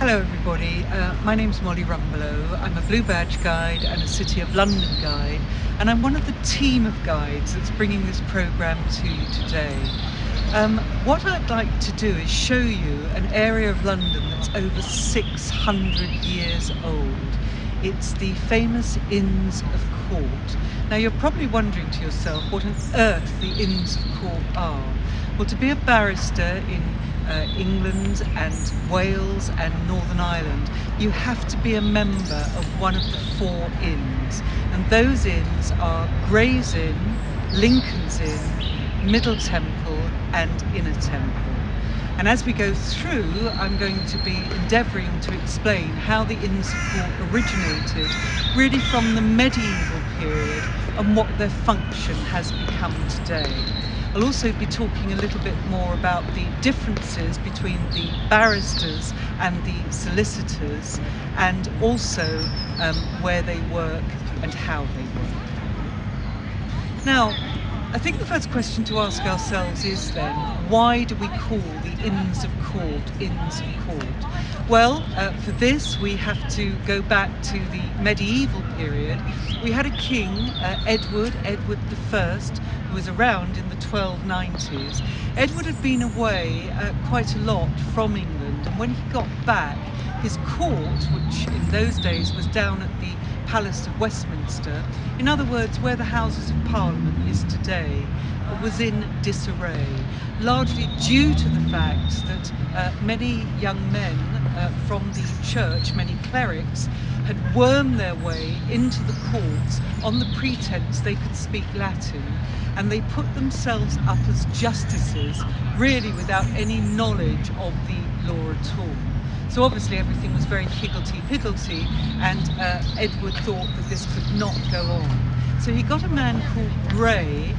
Hello everybody, my name's Molly Rumbelow. I'm a Blue Badge guide and a City of London guide, and I'm one of the team of guides that's bringing this programme to you today. What I'd like to do is show you an area of London that's over 600 years old. It's the famous Inns of Court. Now you're probably wondering to yourself what on earth the Inns of Court are. Well, to be a barrister in England and Wales and Northern Ireland, you have to be a member of one of the 4 inns, and those inns are Gray's Inn, Lincoln's Inn, Middle Temple and Inner Temple. And as we go through, I'm going to be endeavouring to explain how the Inns of Court originated really from the medieval period and what their function has become today. I'll also be talking a little bit more about the differences between the barristers and the solicitors, and also where they work and how they work. Now, I think the first question to ask ourselves is then, why do we call the Inns of Court Inns of Court? Well, for this we have to go back to the medieval period. We had a king, Edward I, who was around in the 1290s. Edward had been away quite a lot from England, and when he got back, his court, which in those days was down at the Palace of Westminster, in other words, where the Houses of Parliament is today, was in disarray, largely due to the fact that many young men from the church, many clerics, had wormed their way into the courts on the pretense they could speak Latin, and they put themselves up as justices, really without any knowledge of the law at all. So obviously everything was very higgledy-piggledy, and Edward thought that this could not go on. So he got a man called Gray,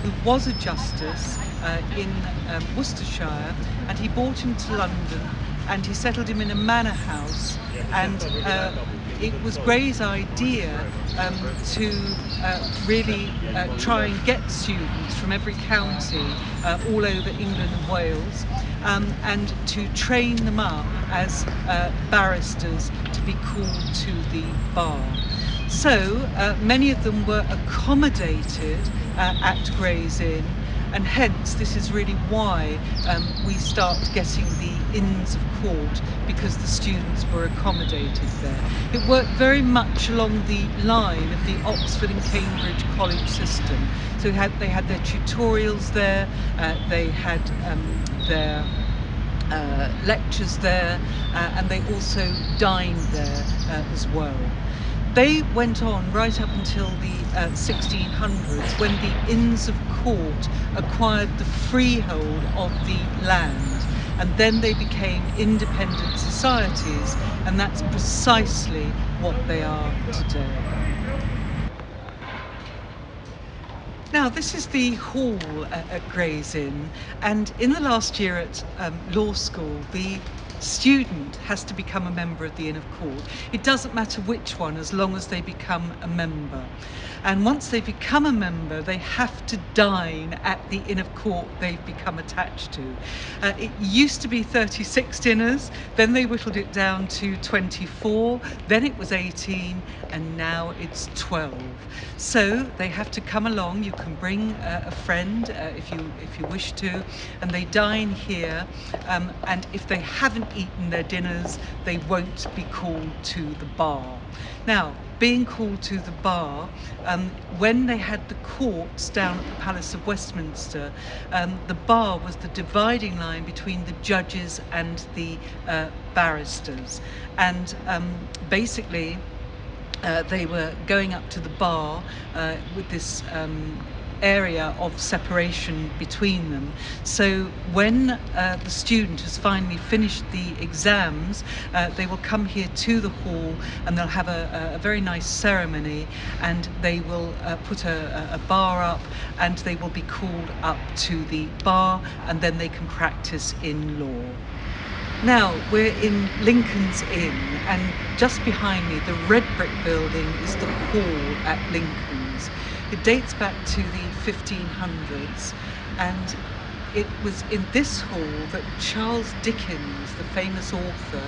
who was a justice in Worcestershire, and he brought him to London, and he settled him in a manor house, and it was Gray's idea to really try and get students from every county all over England and Wales, and to train them up as barristers to be called to the bar. So many of them were accommodated at Gray's Inn, and hence this is really why we start getting the Inns of Court, because the students were accommodated there. It worked very much along the line of the Oxford and Cambridge college system. So they had their tutorials there, they had their lectures there, and they also dined there as well. They went on right up until the 1600s, when the Inns of Court acquired the freehold of the land, and then they became independent societies, and that's precisely what they are today. Now, this is the hall at Gray's Inn, and in the last year at law school, the student has to become a member of the Inn of Court. It doesn't matter which one, as long as they become a member. And once they become a member, they have to dine at the Inn of Court they've become attached to. It used to be 36 dinners, then they whittled it down to 24, then it was 18, and now it's 12. So they have to come along. You can bring a friend if you wish to, and they dine here, and if they haven't eaten their dinners, they won't be called to the bar. Now, being called to the bar, when they had the courts down at the Palace of Westminster, the bar was the dividing line between the judges and the barristers, and basically they were going up to the bar with this area of separation between them. So when the student has finally finished the exams, they will come here to the hall, and they'll have a very nice ceremony, and they will put a bar up, and they will be called up to the bar, and then they can practice in law. Now, we're in Lincoln's Inn, and just behind me, the red brick building is the hall at Lincoln's. It dates back to the 1500s, and it was in this hall that Charles Dickens, the famous author,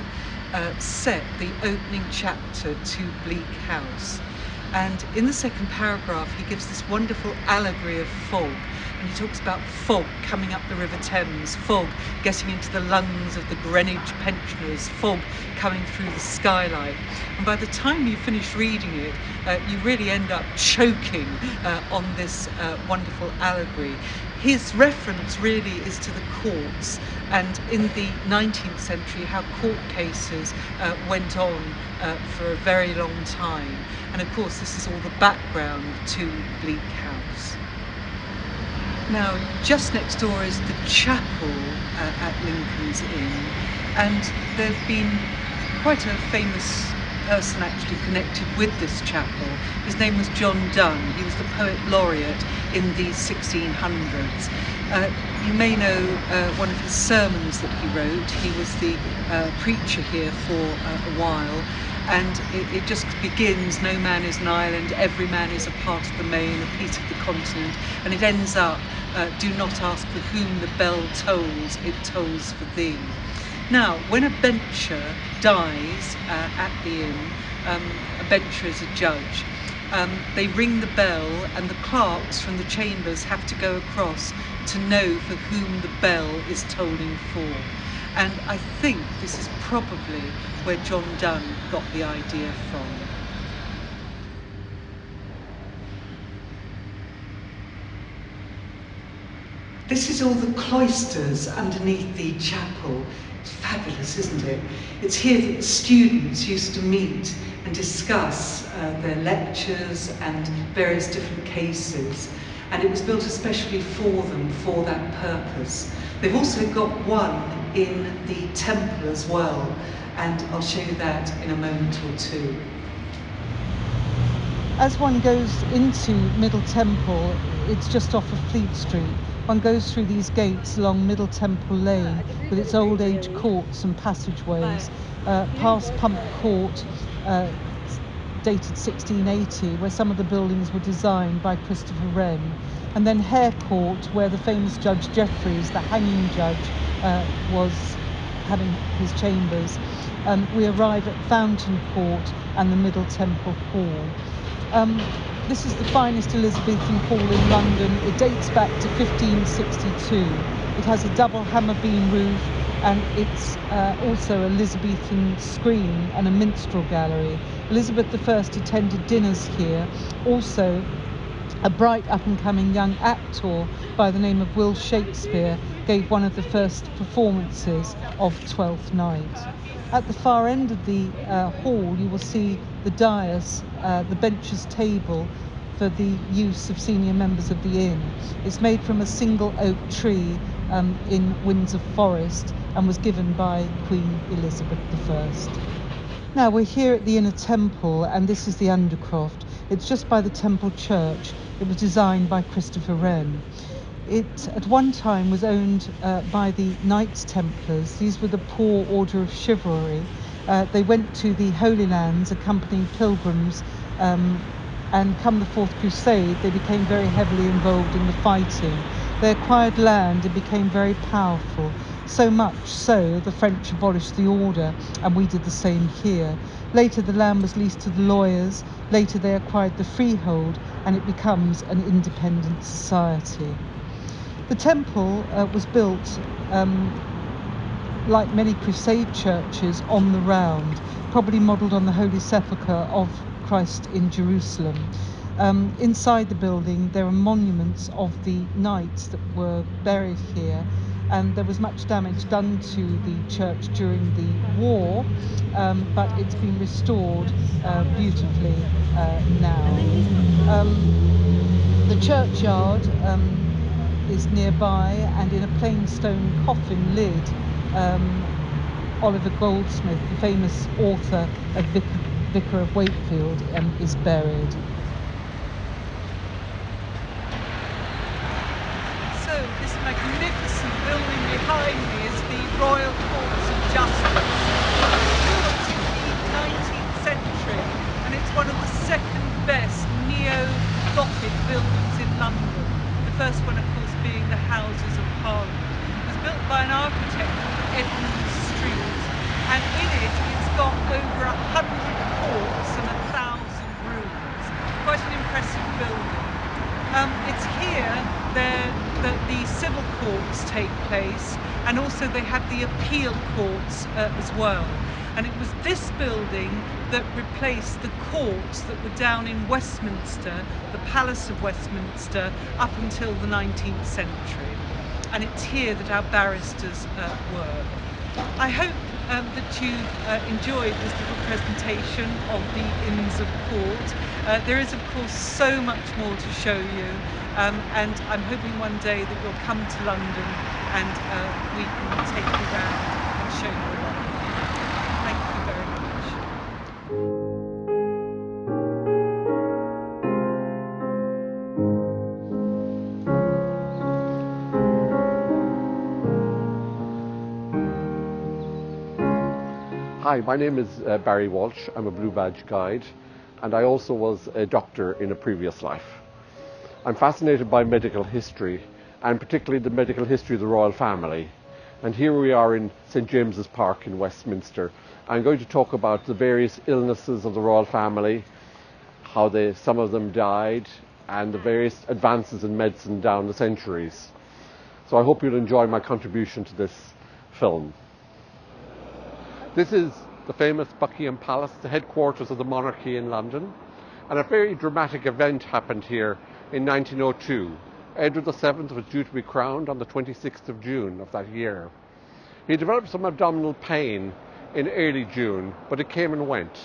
set the opening chapter to Bleak House. And in the second paragraph, he gives this wonderful allegory of fog. And he talks about fog coming up the River Thames, fog getting into the lungs of the Greenwich pensioners, fog coming through the skylight. And by the time you finish reading it, you really end up choking on this wonderful allegory. His reference really is to the courts, and in the 19th century, how court cases went on for a very long time. And of course, this is all the background to Bleak House. Now, just next door is the chapel at Lincoln's Inn, and there's been quite a famous person actually connected with this chapel. His name was John Donne. He was the poet laureate in the 1600s. You may know one of his sermons that he wrote. He was the preacher here for a while, and it just begins, "No man is an island, every man is a part of the main, a piece of the continent," and it ends up, "Do not ask for whom the bell tolls, it tolls for thee." Now, when a bencher dies at the inn, a bencher is a judge, they ring the bell, and the clerks from the chambers have to go across to know for whom the bell is tolling for. And I think this is probably where John Donne got the idea from. This is all the cloisters underneath the chapel. It's fabulous, isn't it? It's here that the students used to meet and discuss their lectures and various different cases. And it was built especially for them, for that purpose. They've also got one in the temple as well, and I'll show you that in a moment or two. As one goes into Middle Temple, it's just off of Fleet Street. One goes through these gates along Middle Temple Lane with its old age courts and passageways, past Pump Court, dated 1680, where some of the buildings were designed by Christopher Wren, and then Hare Court, where the famous Judge Jeffreys, the hanging judge, was having his chambers. We arrive at Fountain Court and the Middle Temple Hall. This is the finest Elizabethan hall in London. It dates back to 1562. It has a double hammer beam roof, and it's also a Elizabethan screen and a minstrel gallery. Elizabeth I attended dinners here. Also, a bright up-and-coming young actor by the name of Will Shakespeare gave one of the first performances of Twelfth Night. At the far end of the hall, you will see the dais, the bencher's table for the use of senior members of the inn. It's made from a single oak tree in Windsor Forest and was given by Queen Elizabeth I. Now we're here at the Inner Temple, and this is the Undercroft. It's just by the Temple Church. It was designed by Christopher Wren. It at one time was owned by the Knights Templars. These were the poor order of chivalry. They went to the Holy Lands accompanying pilgrims, and come the Fourth Crusade, they became very heavily involved in the fighting. They acquired land and became very powerful. So much so, the French abolished the order, and we did the same here. Later, the land was leased to the lawyers. Later, they acquired the freehold, and it becomes an independent society. The temple was built, like many Crusade churches, on the round, probably modelled on the Holy Sepulchre of Christ in Jerusalem. Inside the building, there are monuments of the knights that were buried here, and there was much damage done to the church during the war, but it's been restored beautifully now. The churchyard is nearby, and in a plain stone coffin lid, Oliver Goldsmith, the famous author of Vicar of Wakefield, is buried. So this magnificent building behind me is the Royal Courts of Justice. Built in the 19th century, and it's one of the second best neo-Gothic buildings in London. The first one, of course, being the Houses of Parliament. It was built by an architect called Edmund Street, and in it it's got over 100 courts and 1,000 rooms. Quite an impressive building. It's here that the civil courts take place, and also they have the appeal courts as well. And it was this building that replaced the courts that were down in Westminster, the Palace of Westminster, up until the 19th century. And it's here that our barristers work. I hope that you enjoyed this little presentation of the Inns of Court. There is of course so much more to show you, and I'm hoping one day that you'll come to London and we can take you around and show you around. Thank you very much. Hi, my name is Barry Walsh. I'm a Blue Badge guide, and I also was a doctor in a previous life. I'm fascinated by medical history, and particularly the medical history of the royal family. And here we are in St James's Park in Westminster. I'm going to talk about the various illnesses of the royal family, how some of them died, and the various advances in medicine down the centuries. So I hope you'll enjoy my contribution to this film. This is the famous Buckingham Palace, the headquarters of the monarchy in London. And a very dramatic event happened here in 1902. Edward VII was due to be crowned on the 26th of June of that year. He developed some abdominal pain in early June, but it came and went.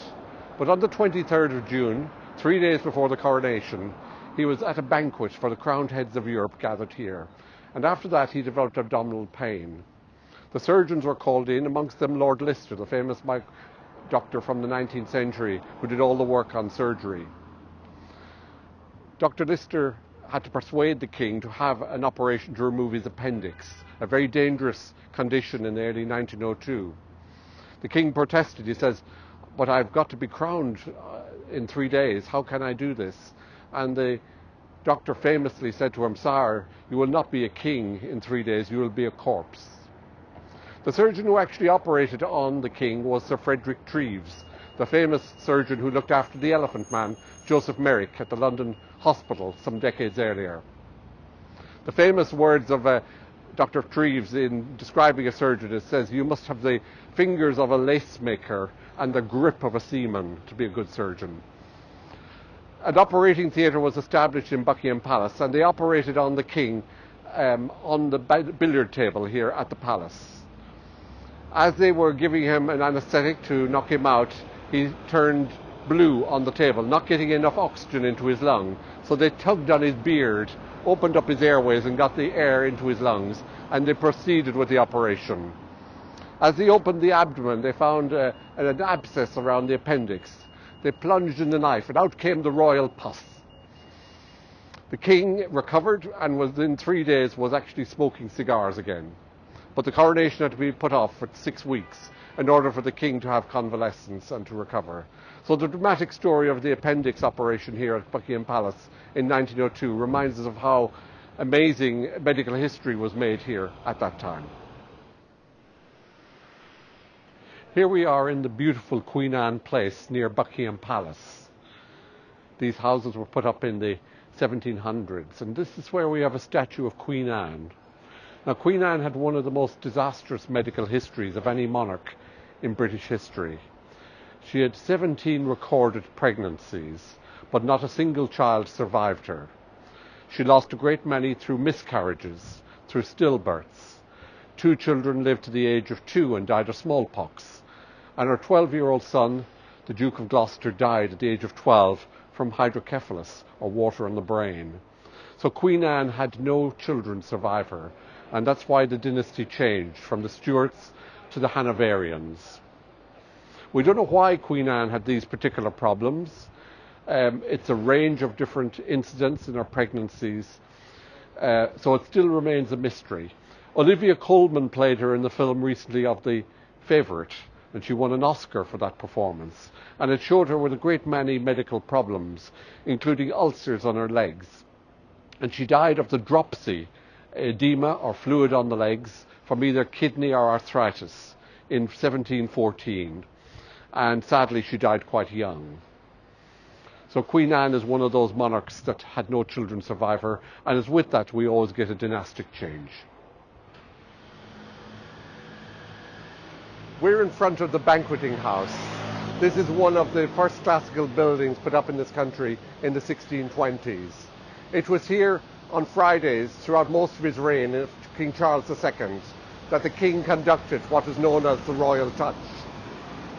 But on the 23rd of June, 3 days before the coronation, he was at a banquet for the crowned heads of Europe gathered here. And after that, he developed abdominal pain. The surgeons were called in, amongst them Lord Lister, the famous doctor from the 19th century who did all the work on surgery. Dr. Lister had to persuade the king to have an operation to remove his appendix, a very dangerous condition in early 1902. The king protested. He says, "But I've got to be crowned in 3 days. How can I do this?" And the doctor famously said to him, "Sire, you will not be a king in 3 days, you will be a corpse." The surgeon who actually operated on the king was Sir Frederick Treves, the famous surgeon who looked after the Elephant Man, Joseph Merrick, at the London hospital some decades earlier. The famous words of Dr. Treves in describing a surgeon, it says, "You must have the fingers of a lace maker and the grip of a seaman to be a good surgeon." An operating theatre was established in Buckingham Palace, and they operated on the king on the billiard table here at the palace. As they were giving him an anaesthetic to knock him out, he turned blue on the table, not getting enough oxygen into his lung. So they tugged on his beard, opened up his airways and got the air into his lungs, and they proceeded with the operation. As they opened the abdomen, they found an abscess around the appendix. They plunged in the knife, and out came the royal pus. The king recovered and within 3 days was actually smoking cigars again. But the coronation had to be put off for 6 weeks in order for the king to have convalescence and to recover. So the dramatic story of the appendix operation here at Buckingham Palace in 1902 reminds us of how amazing medical history was made here at that time. Here we are in the beautiful Queen Anne Place near Buckingham Palace. These houses were put up in the 1700s, and this is where we have a statue of Queen Anne. Now, Queen Anne had one of the most disastrous medical histories of any monarch in British history. She had 17 recorded pregnancies, but not a single child survived her. She lost a great many through miscarriages, through stillbirths. 2 children lived to the age of 2 and died of smallpox. And her 12-year-old son, the Duke of Gloucester, died at the age of 12 from hydrocephalus, or water on the brain. So Queen Anne had no children survive her. And that's why the dynasty changed from the Stuarts to the Hanoverians. We don't know why Queen Anne had these particular problems. It's a range of different incidents in her pregnancies, so it still remains a mystery. Olivia Colman played her in the film recently of The Favourite, and she won an Oscar for that performance. And it showed her with a great many medical problems, including ulcers on her legs. And she died of the dropsy, edema or fluid on the legs, from either kidney or arthritis in 1714. and sadly she died quite young. So Queen Anne is one of those monarchs that had no children survive her, and it's with that we always get a dynastic change. We're in front of the banqueting house. This is one of the first classical buildings put up in this country in the 1620s. It was here on Fridays throughout most of his reign of King Charles II that the king conducted what is known as the royal touch.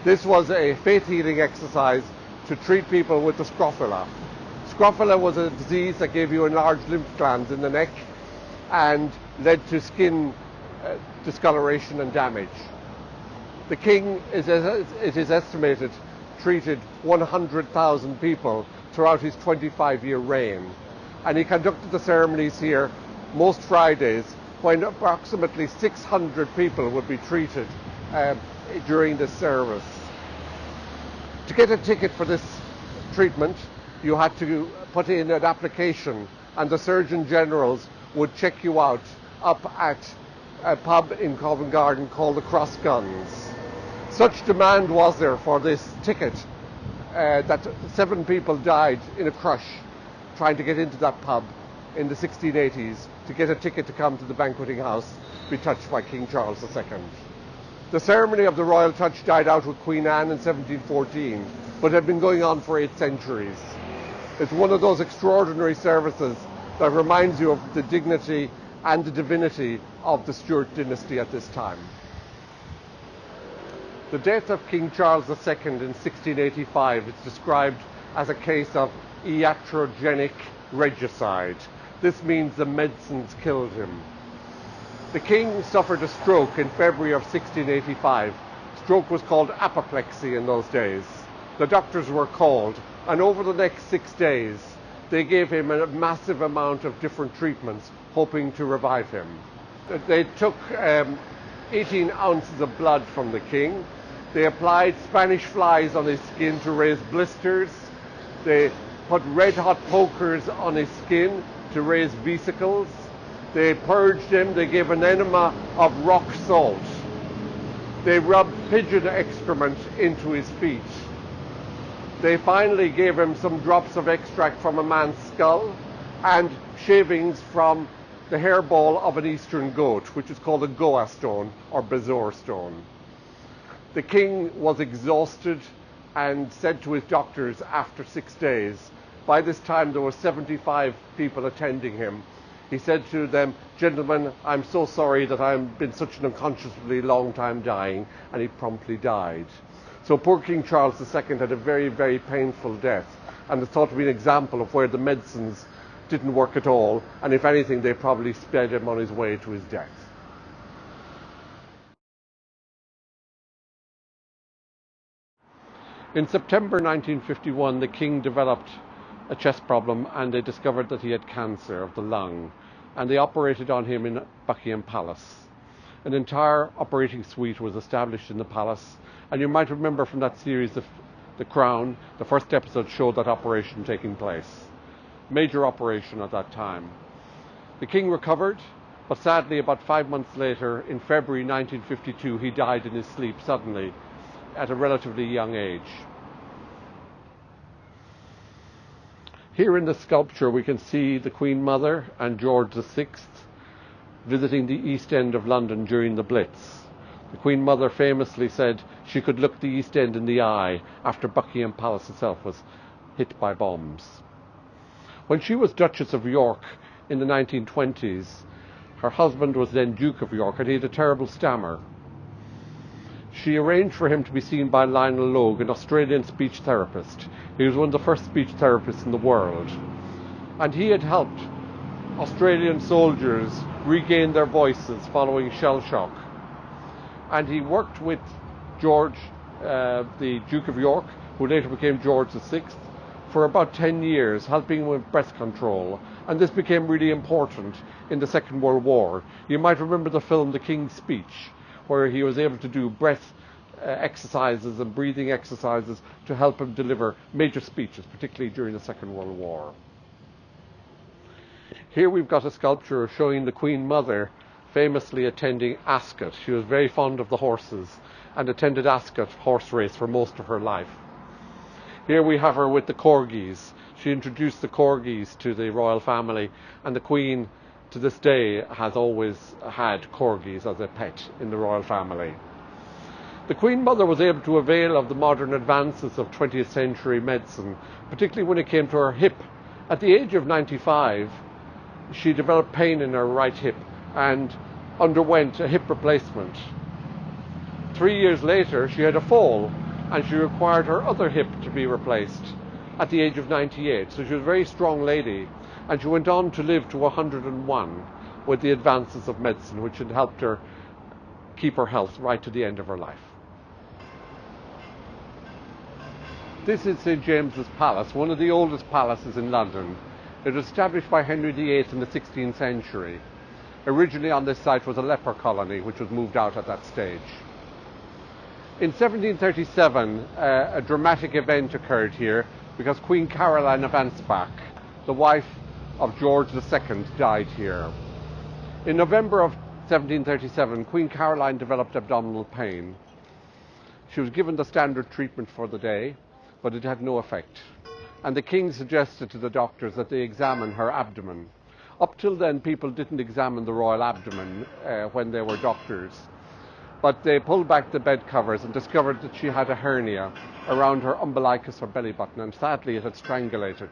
This was a faith-healing exercise to treat people with the scrofula. Scrofula was a disease that gave you enlarged lymph glands in the neck and led to skin discoloration and damage. The king, it is estimated, treated 100,000 people throughout his 25-year reign. And he conducted the ceremonies here most Fridays when approximately 600 people would be treated during this service. To get a ticket for this treatment, you had to put in an application, and the Surgeon Generals would check you out up at a pub in Covent Garden called the Cross Guns. Such demand was there for this ticket that 7 people died in a crush trying to get into that pub in the 1680s to get a ticket to come to the banqueting house be touched by King Charles II. The ceremony of the royal touch died out with Queen Anne in 1714, but had been going on for 8 centuries. It's one of those extraordinary services that reminds you of the dignity and the divinity of the Stuart dynasty at this time. The death of King Charles II in 1685 is described as a case of iatrogenic regicide. This means the medicines killed him. The king suffered a stroke in February of 1685. Stroke was called apoplexy in those days. The doctors were called, and over the next 6 days they gave him a massive amount of different treatments, hoping to revive him. They took 18 ounces of blood from the king. They applied Spanish flies on his skin to raise blisters. They put red-hot pokers on his skin to raise vesicles. They purged him. They gave an enema of rock salt. They rubbed pigeon excrement into his feet. They finally gave him some drops of extract from a man's skull and shavings from the hairball of an eastern goat, which is called a goa stone or bezoar stone. The king was exhausted and said to his doctors after 6 days, by this time there were 75 people attending him, he said to them, "Gentlemen, I'm so sorry that I've been such an unconscionably long time dying," and he promptly died. So poor King Charles II had a very, very painful death, and it's thought to be an example of where the medicines didn't work at all, and if anything they probably sped him on his way to his death. In September 1951, the king developed a chest problem and they discovered that he had cancer of the lung, and they operated on him in Buckingham Palace. An entire operating suite was established in the palace, and you might remember from that series, The Crown, the first episode showed that operation taking place. Major operation at that time. The king recovered, but sadly about 5 months later, in February 1952, he died in his sleep suddenly at a relatively young age. Here in the sculpture we can see the Queen Mother and George VI visiting the East End of London during the Blitz. The Queen Mother famously said she could look the East End in the eye after Buckingham Palace itself was hit by bombs. When she was Duchess of York in the 1920s, her husband was then Duke of York and he had a terrible stammer. She arranged for him to be seen by Lionel Logue, an Australian speech therapist. He was one of the first speech therapists in the world. And he had helped Australian soldiers regain their voices following shell shock. And he worked with George, the Duke of York, who later became George VI, for about 10 years, helping with breath control. And this became really important in the Second World War. You might remember the film The King's Speech, where he was able to do breath exercises and breathing exercises to help him deliver major speeches, particularly during the Second World War. Here we've got a sculpture showing the Queen Mother famously attending Ascot. She was very fond of the horses and attended Ascot horse race for most of her life. Here we have her with the corgis. She introduced the corgis to the royal family, and the Queen to this day has always had corgis as a pet in the royal family. The Queen Mother was able to avail of the modern advances of 20th century medicine, particularly when it came to her hip. At the age of 95, she developed pain in her right hip and underwent a hip replacement. 3 years later, she had a fall and she required her other hip to be replaced at the age of 98. So she was a very strong lady, and she went on to live to 101 with the advances of medicine, which had helped her keep her health right to the end of her life. This is St. James's Palace, one of the oldest palaces in London. It was established by Henry VIII in the 16th century. Originally on this site was a leper colony, which was moved out at that stage. In 1737, a dramatic event occurred here because Queen Caroline of Embark, the wife of George II, died here. In November of 1737, Queen Caroline developed abdominal pain. She was given the standard treatment for the day, but it had no effect. And the king suggested to the doctors that they examine her abdomen. Up till then, people didn't examine the royal abdomen when they were doctors. But they pulled back the bed covers and discovered that she had a hernia around her umbilicus or belly button, and sadly it had strangulated.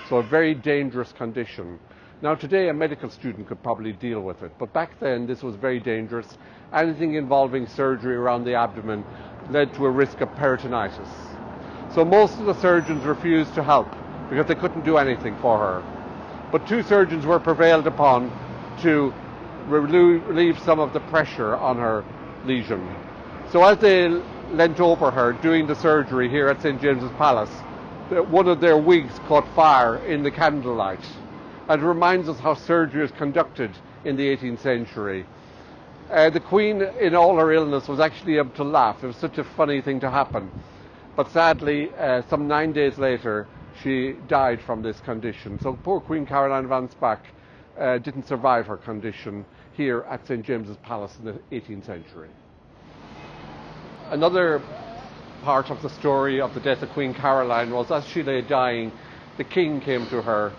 So a very dangerous condition. Now today a medical student could probably deal with it, but back then this was very dangerous. Anything involving surgery around the abdomen led to a risk of peritonitis. So most of the surgeons refused to help because they couldn't do anything for her. But 2 surgeons were prevailed upon to relieve some of the pressure on her lesion. So as they leant over her doing the surgery here at St. James's Palace, one of their wigs caught fire in the candlelight. And it reminds us how surgery was conducted in the 18th century. The Queen, in all her illness, was actually able to laugh. It was such a funny thing to happen. But sadly, some 9 days later, she died from this condition. So poor Queen Caroline of Embark didn't survive her condition here at St. James's Palace in the 18th century. Another part of the story of the death of Queen Caroline was, as she lay dying, the king came to her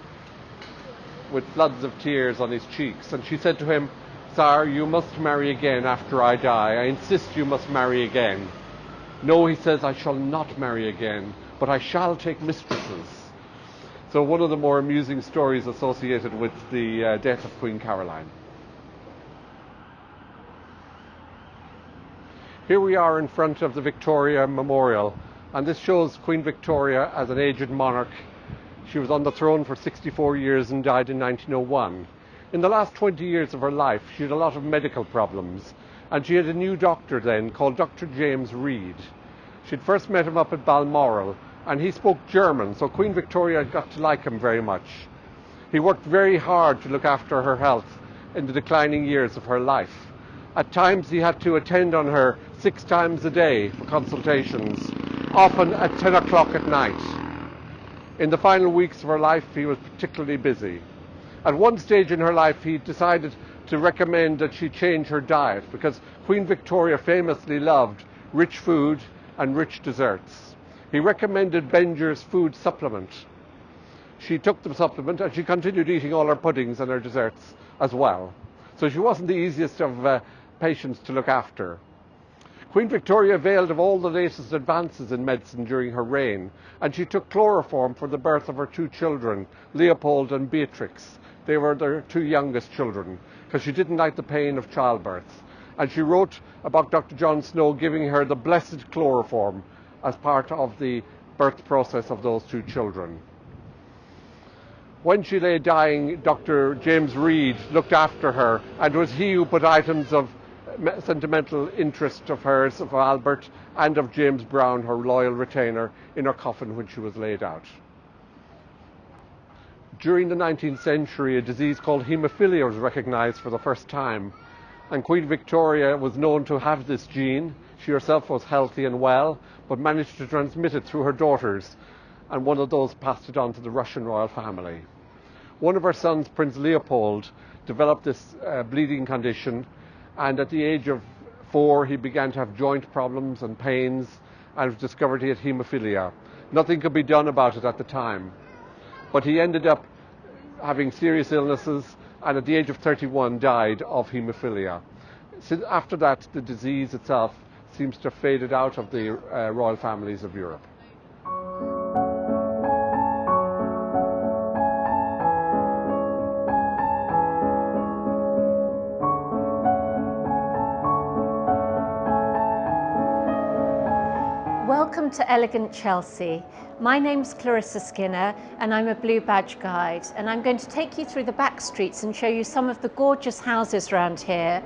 with floods of tears on his cheeks, and she said to him, "Sire, you must marry again after I die. I insist you must marry again." "No," he says, "I shall not marry again, but I shall take mistresses." So one of the more amusing stories associated with the death of Queen Caroline. Here we are in front of the Victoria Memorial, and this shows Queen Victoria as an aged monarch. She was on the throne for 64 years and died in 1901. In the last 20 years of her life, she had a lot of medical problems, and she had a new doctor then called Dr. James Reed. She'd first met him up at Balmoral, and he spoke German, so Queen Victoria got to like him very much. He worked very hard to look after her health in the declining years of her life. At times he had to attend on her 6 times a day for consultations, often at 10 o'clock at night. In the final weeks of her life, he was particularly busy. At one stage in her life, he decided to recommend that she change her diet because Queen Victoria famously loved rich food and rich desserts. He recommended Benger's food supplement. She took the supplement and she continued eating all her puddings and her desserts as well. So she wasn't the easiest of patients to look after. Queen Victoria availed of all the latest advances in medicine during her reign, and she took chloroform for the birth of her 2 children, Leopold and Beatrix. They were their 2 youngest children, because she didn't like the pain of childbirth. And she wrote about Dr. John Snow giving her the blessed chloroform as part of the birth process of those 2 children. When she lay dying, Dr. James Reed looked after her, and it was he who put items of sentimental interest of hers, of Albert, and of James Brown, her loyal retainer, in her coffin when she was laid out. During the 19th century, a disease called haemophilia was recognised for the first time, and Queen Victoria was known to have this gene. She herself was healthy and well, but managed to transmit it through her daughters, and one of those passed it on to the Russian royal family. One of her sons, Prince Leopold, developed this bleeding condition, and at the age of 4 he began to have joint problems and pains, and it was discovered he had haemophilia. Nothing could be done about it at the time, but he ended up having serious illnesses, and at the age of 31 died of haemophilia. Since after that, the disease itself seems to have faded out of the royal families of Europe. Welcome to Elegant Chelsea. My name's Clarissa Skinner and I'm a Blue Badge Guide, and I'm going to take you through the back streets and show you some of the gorgeous houses around here.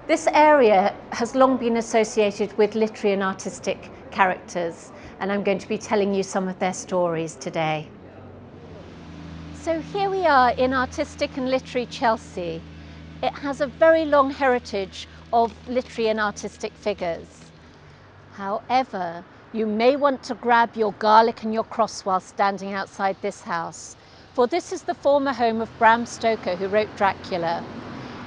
This area has long been associated with literary and artistic characters, and I'm going to be telling you some of their stories today. So here we are in artistic and literary Chelsea. It has a very long heritage of literary and artistic figures. However, you may want to grab your garlic and your cross while standing outside this house, for this is the former home of Bram Stoker, who wrote Dracula.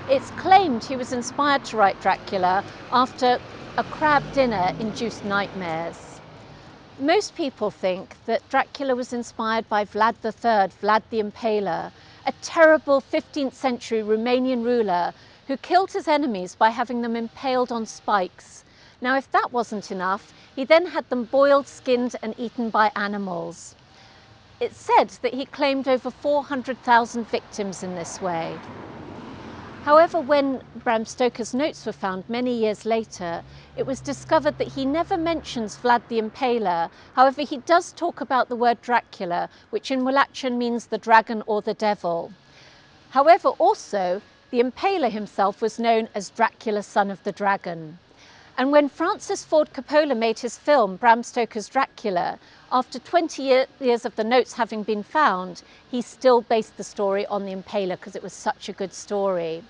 It's claimed he was inspired to write Dracula after a crab dinner induced nightmares. Most people think that Dracula was inspired by Vlad III, Vlad the Impaler, a terrible 15th century Romanian ruler who killed his enemies by having them impaled on spikes. Now, if that wasn't enough, he then had them boiled, skinned and eaten by animals. It's said that he claimed over 400,000 victims in this way. However, when Bram Stoker's notes were found many years later, it was discovered that he never mentions Vlad the Impaler. However, he does talk about the word Dracula, which in Wallachian means the dragon or the devil. However, also, the Impaler himself was known as Dracula, son of the dragon. And when Francis Ford Coppola made his film Bram Stoker's Dracula, after 20 years of the notes having been found, he still based the story on the Impaler because it was such a good story.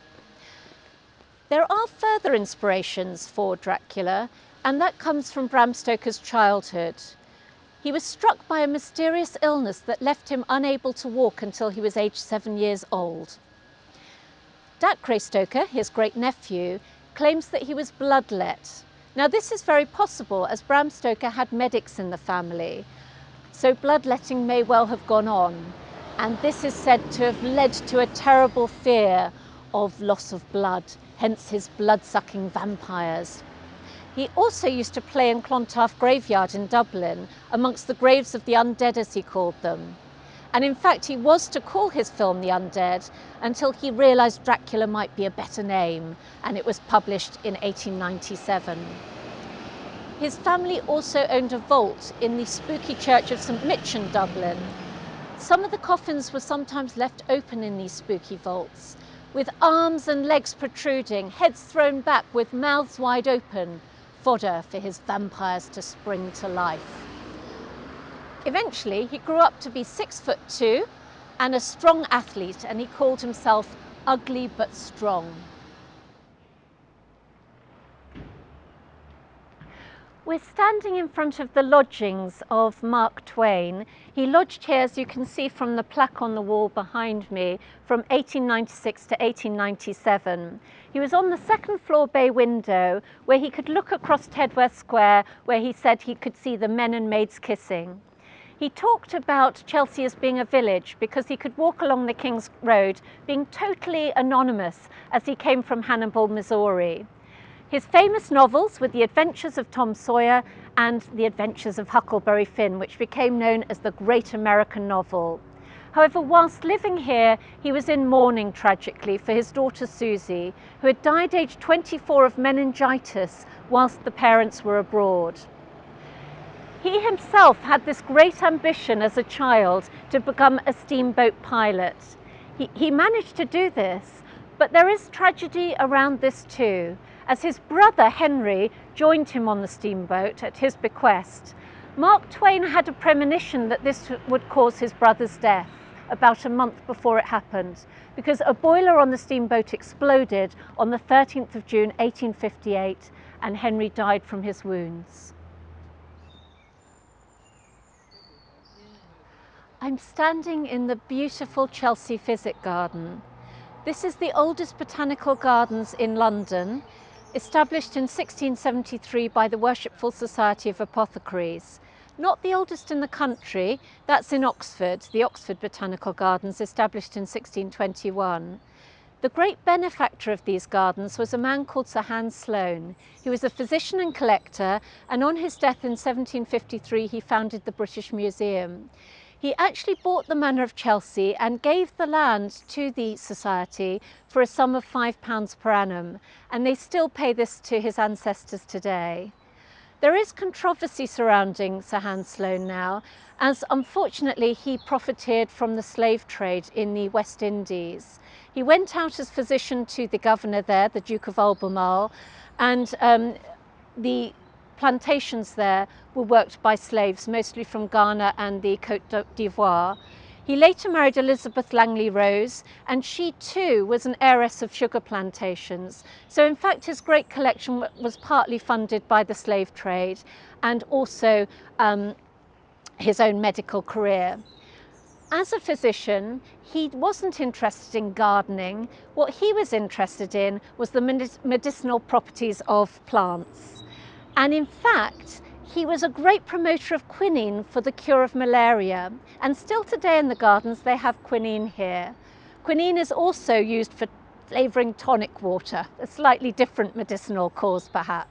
There are further inspirations for Dracula, and that comes from Bram Stoker's childhood. He was struck by a mysterious illness that left him unable to walk until he was aged 7 years old. Dacre Stoker, his great-nephew, claims that he was bloodlet. Now, this is very possible, as Bram Stoker had medics in the family, so bloodletting may well have gone on, and this is said to have led to a terrible fear of loss of blood, hence his blood-sucking vampires. He also used to play in Clontarf graveyard in Dublin, amongst the graves of the undead, as he called them. And in fact, he was to call his film The Undead until he realised Dracula might be a better name, and it was published in 1897. His family also owned a vault in the spooky church of St Mich in Dublin. Some of the coffins were sometimes left open in these spooky vaults, with arms and legs protruding, heads thrown back with mouths wide open, fodder for his vampires to spring to life. Eventually, he grew up to be 6'2" and a strong athlete, and he called himself Ugly But Strong. We're standing in front of the lodgings of Mark Twain. He lodged here, as you can see from the plaque on the wall behind me, from 1896 to 1897. He was on the second floor bay window where he could look across Tedworth Square, where he said he could see the men and maids kissing. He talked about Chelsea as being a village because he could walk along the King's Road being totally anonymous as he came from Hannibal, Missouri. His famous novels were The Adventures of Tom Sawyer and The Adventures of Huckleberry Finn, which became known as the Great American Novel. However, whilst living here, he was in mourning tragically for his daughter Susie, who had died aged 24 of meningitis whilst the parents were abroad. He himself had this great ambition as a child to become a steamboat pilot. He managed to do this, but there is tragedy around this too, as his brother Henry joined him on the steamboat at his bequest. Mark Twain had a premonition that this would cause his brother's death about a month before it happened, because a boiler on the steamboat exploded on the 13th of June 1858, and Henry died from his wounds. I'm standing in the beautiful Chelsea Physic Garden. This is the oldest botanical gardens in London, established in 1673 by the Worshipful Society of Apothecaries. Not the oldest in the country, that's in Oxford, the Oxford Botanical Gardens, established in 1621. The great benefactor of these gardens was a man called Sir Hans Sloane. He was a physician and collector, and on his death in 1753 he founded the British Museum. He actually bought the Manor of Chelsea and gave the land to the Society for a sum of £5 per annum, and they still pay this to his ancestors today. There is controversy surrounding Sir Hans Sloane now, as unfortunately he profited from the slave trade in the West Indies. He went out as physician to the governor there, the Duke of Albemarle, and the plantations there were worked by slaves, mostly from Ghana and the Côte d'Ivoire. He later married Elizabeth Langley Rose, and she too was an heiress of sugar plantations. So in fact his great collection was partly funded by the slave trade and also his own medical career. As a physician, he wasn't interested in gardening. What he was interested in was the medicinal properties of plants. And in fact, he was a great promoter of quinine for the cure of malaria. And still today in the gardens, they have quinine here. Quinine is also used for flavouring tonic water, a slightly different medicinal cause perhaps.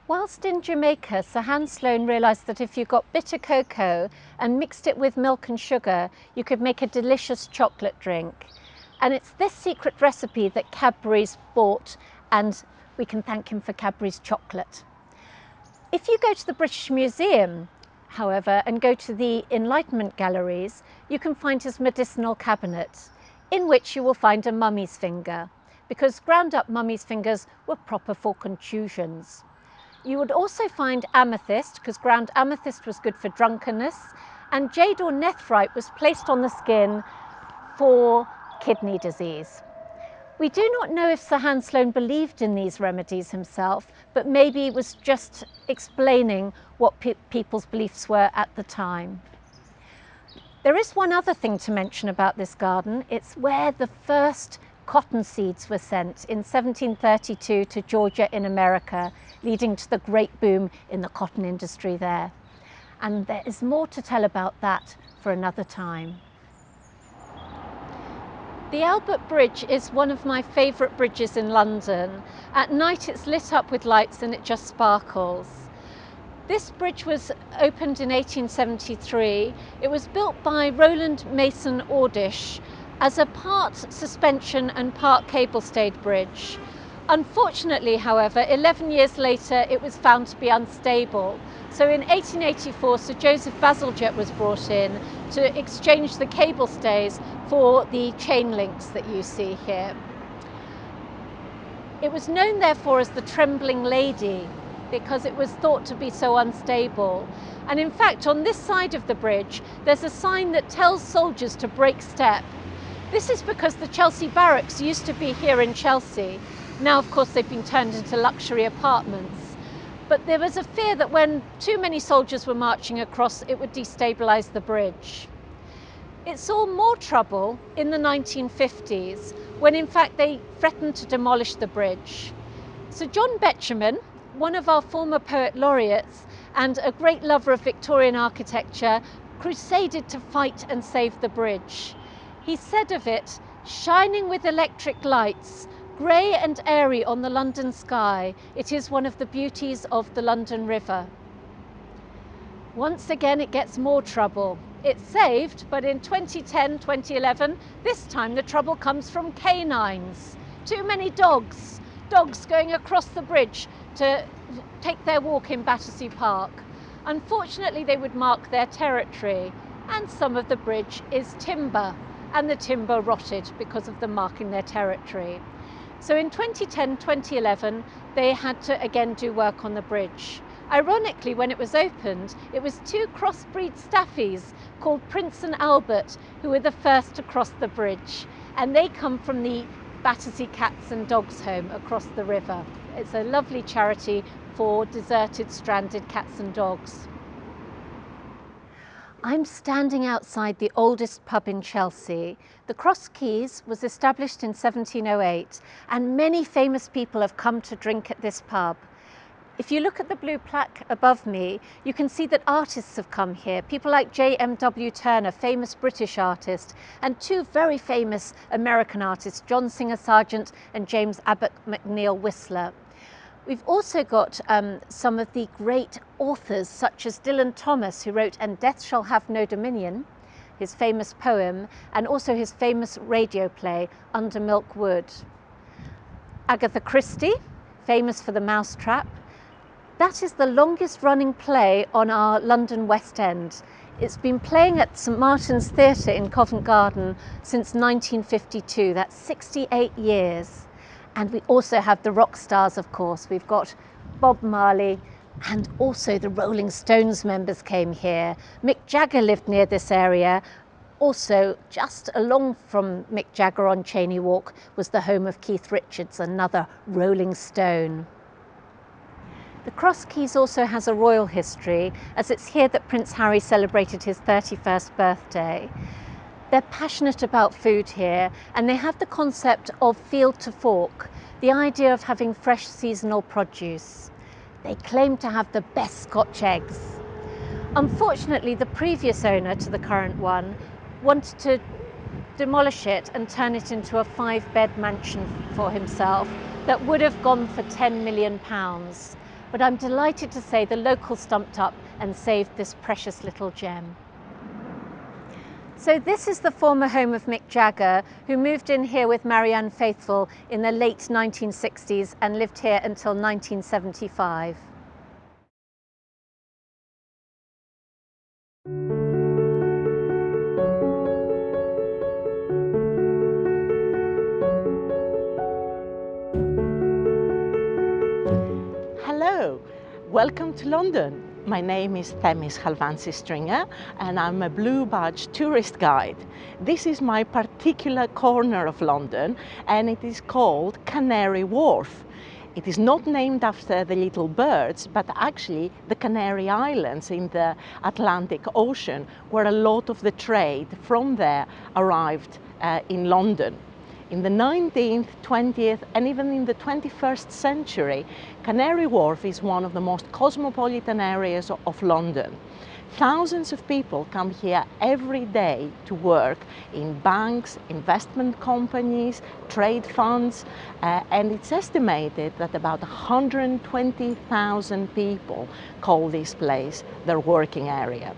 Whilst in Jamaica, Sir Hans Sloane realised that if you got bitter cocoa and mixed it with milk and sugar, you could make a delicious chocolate drink. And it's this secret recipe that Cadbury's bought, and we can thank him for Cadbury's chocolate. If you go to the British Museum, however, and go to the Enlightenment galleries, you can find his medicinal cabinet, in which you will find a mummy's finger, because ground up mummy's fingers were proper for contusions. You would also find amethyst, because ground amethyst was good for drunkenness, and jade or netherite was placed on the skin for kidney disease. We do not know if Sir Hans Sloane believed in these remedies himself, but maybe he was just explaining what people's beliefs were at the time. There is one other thing to mention about this garden. It's where the first cotton seeds were sent in 1732 to Georgia in America, leading to the great boom in the cotton industry there. And there is more to tell about that for another time. The Albert Bridge is one of my favourite bridges in London. At night it's lit up with lights and it just sparkles. This bridge was opened in 1873. It was built by Roland Mason Ordish as a part suspension and part cable stayed bridge. Unfortunately, however, 11 years later it was found to be unstable. So in 1884, Sir Joseph Bazalgette was brought in to exchange the cable stays for the chain links that you see here. It was known therefore as the Trembling Lady because it was thought to be so unstable. And in fact, on this side of the bridge, there's a sign that tells soldiers to break step. This is because the Chelsea Barracks used to be here in Chelsea. Now, of course, they've been turned into luxury apartments. But there was a fear that when too many soldiers were marching across, it would destabilise the bridge. It saw more trouble in the 1950s, when in fact they threatened to demolish the bridge. So John Betjeman, one of our former poet laureates and a great lover of Victorian architecture, crusaded to fight and save the bridge. He said of it, "Shining with electric lights, grey and airy on the London sky, it is one of the beauties of the London River." Once again, it gets more trouble. It's saved, but in 2010, 2011, this time the trouble comes from canines. Too many dogs going across the bridge to take their walk in Battersea Park. Unfortunately, they would mark their territory, and some of the bridge is timber, and the timber rotted because of them marking their territory. So in 2010, 2011, they had to again do work on the bridge. Ironically, when it was opened, it was two crossbreed staffies called Prince and Albert who were the first to cross the bridge, and they come from the Battersea Cats and Dogs Home across the river. It's a lovely charity for deserted, stranded cats and dogs. I'm standing outside the oldest pub in Chelsea. The Cross Keys was established in 1708 and many famous people have come to drink at this pub. If you look at the blue plaque above me, you can see that artists have come here. People like J.M.W. Turner, famous British artist, and two very famous American artists, John Singer Sargent and James Abbott McNeill Whistler. We've also got some of the great authors such as Dylan Thomas, who wrote "And Death Shall Have No Dominion," his famous poem, and also his famous radio play Under Milk Wood. Agatha Christie, famous for The Mousetrap. That is the longest running play on our London West End. It's been playing at St Martin's Theatre in Covent Garden since 1952, that's 68 years. And we also have the rock stars, of course. We've got Bob Marley, and also the Rolling Stones members came here. Mick Jagger lived near this area. Also, just along from Mick Jagger on Cheyne Walk was the home of Keith Richards, another Rolling Stone. The Cross Keys also has a royal history, as it's here that Prince Harry celebrated his 31st birthday. They're passionate about food here, and they have the concept of field to fork, the idea of having fresh seasonal produce. They claim to have the best Scotch eggs. Unfortunately, the previous owner to the current one wanted to demolish it and turn it into a 5-bed mansion for himself that would have gone for £10 million. But I'm delighted to say the locals stumped up and saved this precious little gem. So this is the former home of Mick Jagger, who moved in here with Marianne Faithfull in the late 1960s and lived here until 1975. Hello, welcome to London. My name is Themis Halvansi-Stringer and I'm a Blue Badge tourist guide. This is my particular corner of London and it is called Canary Wharf. It is not named after the little birds, but actually the Canary Islands in the Atlantic Ocean, where a lot of the trade from there arrived in London. In the 19th, 20th and even in the 21st century, Canary Wharf is one of the most cosmopolitan areas of London. Thousands of people come here every day to work in banks, investment companies, trade funds, and it's estimated that about 120,000 people call this place their working area.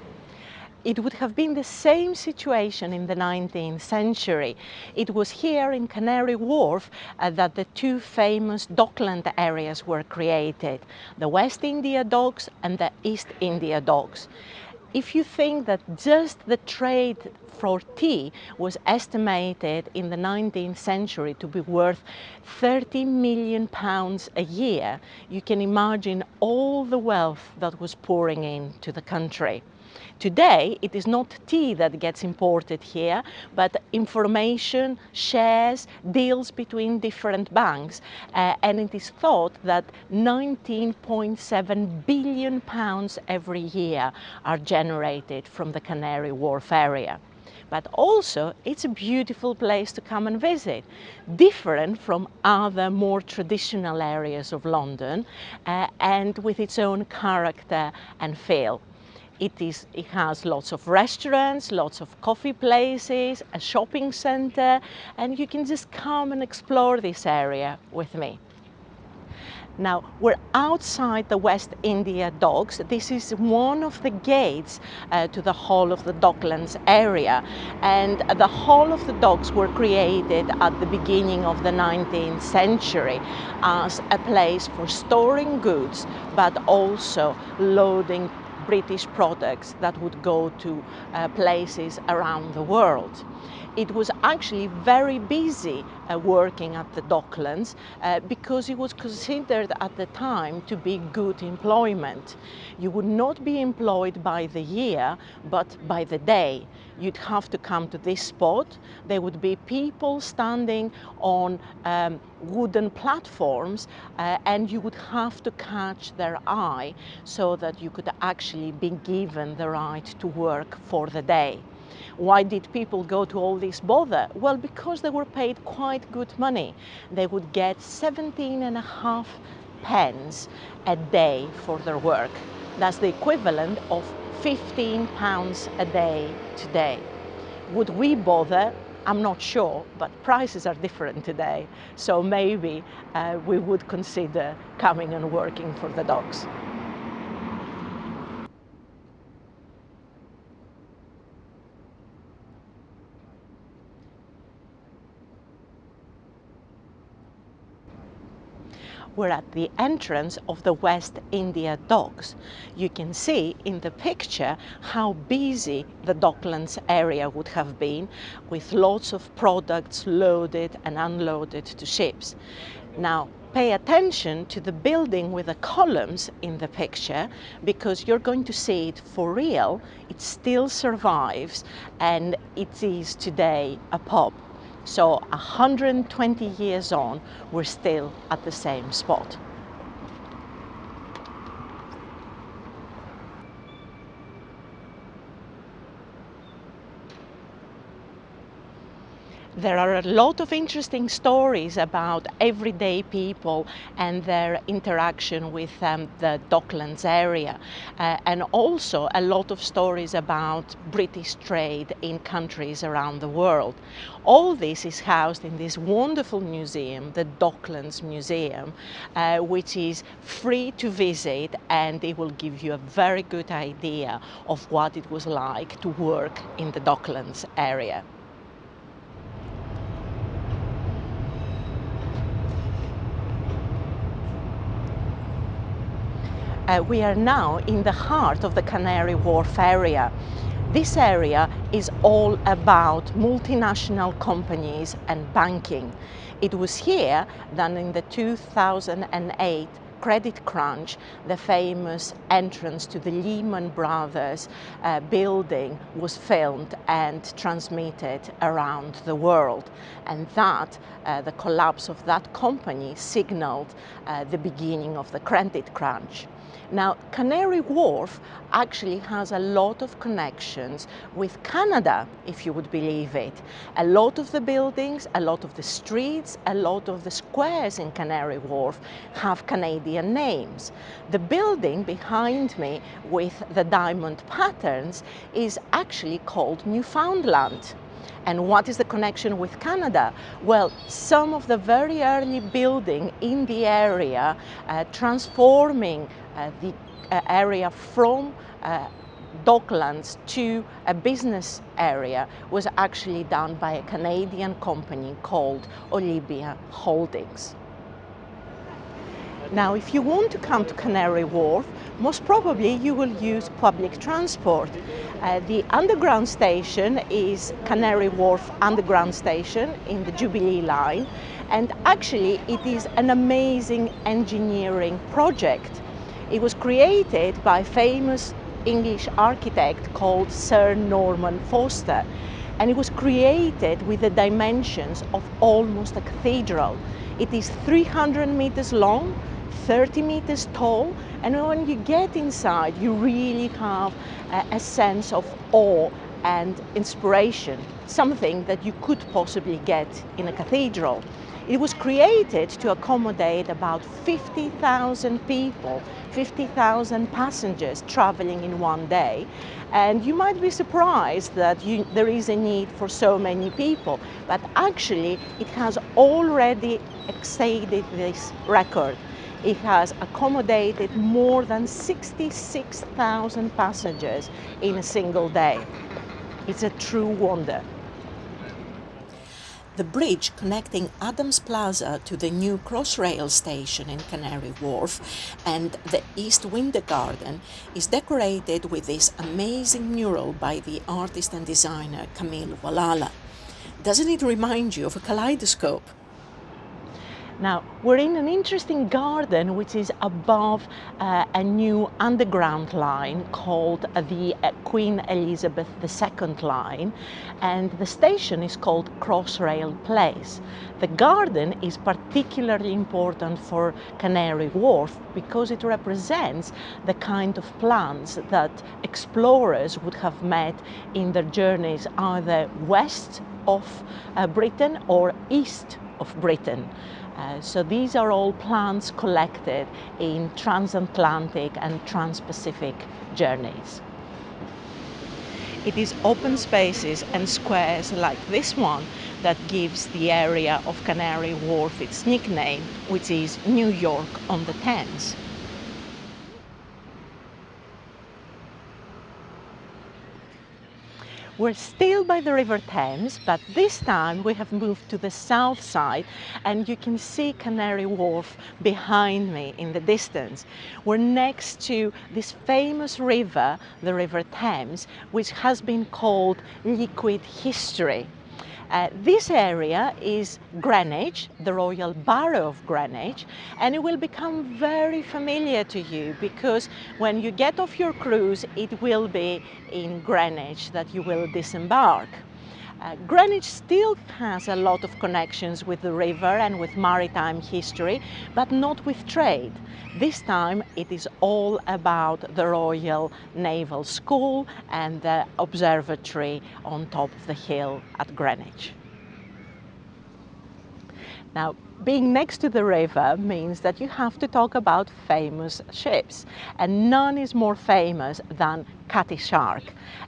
It would have been the same situation in the 19th century. It was here in Canary Wharf that the two famous dockland areas were created, the West India Docks and the East India Docks. If you think that just the trade for tea was estimated in the 19th century to be worth £30 million a year, you can imagine all the wealth that was pouring into the country. Today, it is not tea that gets imported here, but information, shares, deals between different banks. And it is thought that £19.7 billion every year are generated from the Canary Wharf area. But also, it's a beautiful place to come and visit, different from other more traditional areas of London, and with its own character and feel. It has lots of restaurants, lots of coffee places, a shopping centre, and you can just come and explore this area with me. Now, we're outside the West India Docks. This is one of the gates to the whole of the Docklands area. And the whole of the docks were created at the beginning of the 19th century as a place for storing goods, but also loading British products that would go to places around the world. It was actually very busy working at the Docklands because it was considered at the time to be good employment. You would not be employed by the year, but by the day. You'd have to come to this spot. There would be people standing on wooden platforms and you would have to catch their eye so that you could actually be given the right to work for the day. Why did people go to all this bother? Well, because they were paid quite good money. They would get 17.5 pence a day for their work. That's the equivalent of £15 a day today. Would we bother? I'm not sure, but prices are different today. So maybe we would consider coming and working for the docks. We're at the entrance of the West India Docks. You can see in the picture how busy the Docklands area would have been, with lots of products loaded and unloaded to ships. Now, pay attention to the building with the columns in the picture, because you're going to see it for real. It still survives, and it is today a pub. So 120 years on, we're still at the same spot. There are a lot of interesting stories about everyday people and their interaction with the Docklands area, and also a lot of stories about British trade in countries around the world. All this is housed in this wonderful museum, the Docklands Museum, which is free to visit, and it will give you a very good idea of what it was like to work in the Docklands area. We are now in the heart of the Canary Wharf area. This area is all about multinational companies and banking. It was here that in the 2008 credit crunch, the famous entrance to the Lehman Brothers building was filmed and transmitted around the world. And that, the collapse of that company signaled the beginning of the credit crunch. Now, Canary Wharf actually has a lot of connections with Canada, if you would believe it. A lot of the buildings, a lot of the streets, a lot of the squares in Canary Wharf have Canadian names. The building behind me with the diamond patterns is actually called Newfoundland. And what is the connection with Canada? Well, some of the very early building in the area, transforming the area from Docklands to a business area, was actually done by a Canadian company called Olympia Holdings. Now, if you want to come to Canary Wharf, most probably you will use public transport. The underground station is Canary Wharf Underground Station in the Jubilee line, and actually it is an amazing engineering project. It was created by a famous English architect called Sir Norman Foster, and it was created with the dimensions of almost a cathedral. It is 300 meters long, 30 meters tall, and when you get inside, you really have a sense of awe and inspiration, something that you could possibly get in a cathedral. It was created to accommodate about 50,000 people, 50,000 passengers traveling in one day. And you might be surprised that there is a need for so many people, but actually it has already exceeded this record. It has accommodated more than 66,000 passengers in a single day. It's a true wonder. The bridge connecting Adams Plaza to the new Crossrail station in Canary Wharf and the East Window Garden is decorated with this amazing mural by the artist and designer Camille Walala. Doesn't it remind you of a kaleidoscope? Now, we're in an interesting garden which is above a new underground line called the Queen Elizabeth II line, and the station is called Crossrail Place. The garden is particularly important for Canary Wharf because it represents the kind of plants that explorers would have met in their journeys either west of Britain or east of Britain. So these are all plants collected in transatlantic and trans-Pacific journeys. It is open spaces and squares like this one that gives the area of Canary Wharf its nickname, which is New York on the Thames. We're still by the River Thames, but this time we have moved to the south side and you can see Canary Wharf behind me in the distance. We're next to this famous river, the River Thames, which has been called liquid history. This area is Greenwich, the Royal Borough of Greenwich, and it will become very familiar to you because when you get off your cruise, it will be in Greenwich that you will disembark. Greenwich still has a lot of connections with the river and with maritime history, but not with trade. This time it is all about the Royal Naval School and the observatory on top of the hill at Greenwich. Now, being next to the river means that you have to talk about famous ships, and none is more famous than Cutty Shark,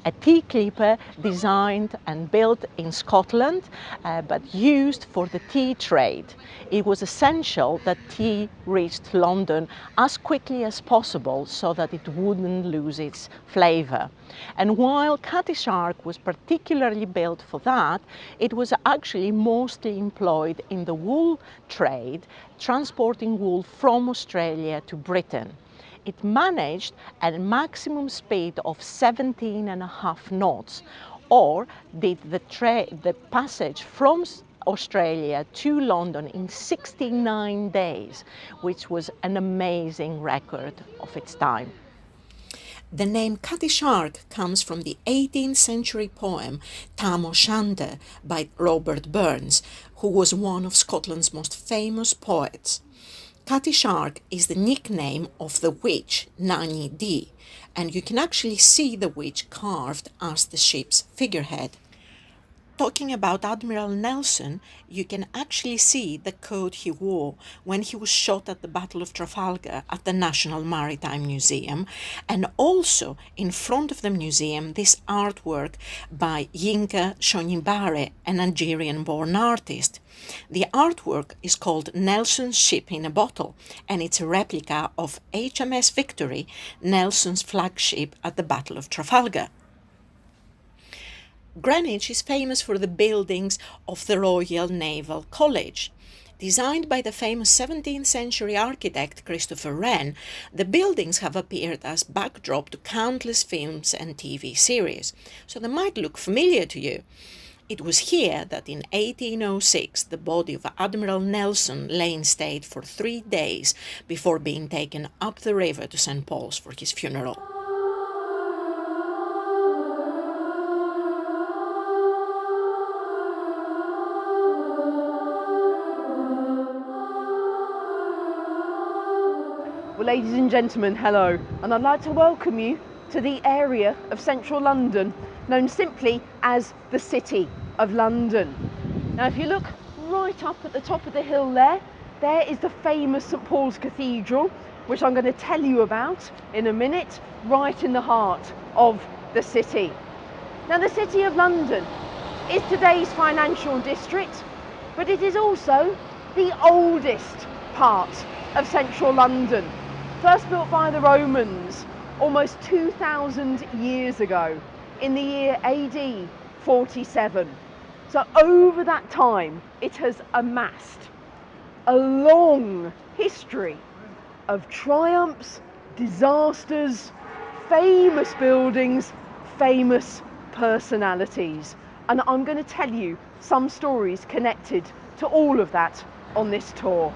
a tea clipper designed and built in Scotland but used for the tea trade. It was essential that tea reached London as quickly as possible so that it wouldn't lose its flavour. And while Cutty Shark was particularly built for that, it was actually mostly employed in the wool trade, transporting wool from Australia to Britain. It managed a maximum speed of 17.5 knots, or did the passage from Australia to London in 69 days, which was an amazing record of its time. The name Cutty Shark comes from the 18th century poem Tam O'Shanter by Robert Burns, who was one of Scotland's most famous poets. Cutty Shark is the nickname of the witch Nanny Dee, and you can actually see the witch carved as the ship's figurehead. Talking about Admiral Nelson, you can actually see the coat he wore when he was shot at the Battle of Trafalgar at the National Maritime Museum, and also in front of the museum this artwork by Yinka Shonibare, a Nigerian-born artist. The artwork is called Nelson's Ship in a Bottle, and it's a replica of HMS Victory, Nelson's flagship at the Battle of Trafalgar. Greenwich is famous for the buildings of the Royal Naval College. Designed by the famous 17th century architect Christopher Wren, the buildings have appeared as backdrop to countless films and TV series, so they might look familiar to you. It was here that in 1806 the body of Admiral Nelson lay in state for 3 days before being taken up the river to St. Paul's for his funeral. Well, ladies and gentlemen, hello, and I'd like to welcome you to the area of central London known simply as the City of London. Now, if you look right up at the top of the hill there is the famous St. Paul's Cathedral, which I'm going to tell you about in a minute, right in the heart of the city. Now, the City of London is today's financial district, but it is also the oldest part of central London. First built by the Romans almost 2,000 years ago in the year AD 47. So over that time, it has amassed a long history of triumphs, disasters, famous buildings, famous personalities. And I'm going to tell you some stories connected to all of that on this tour.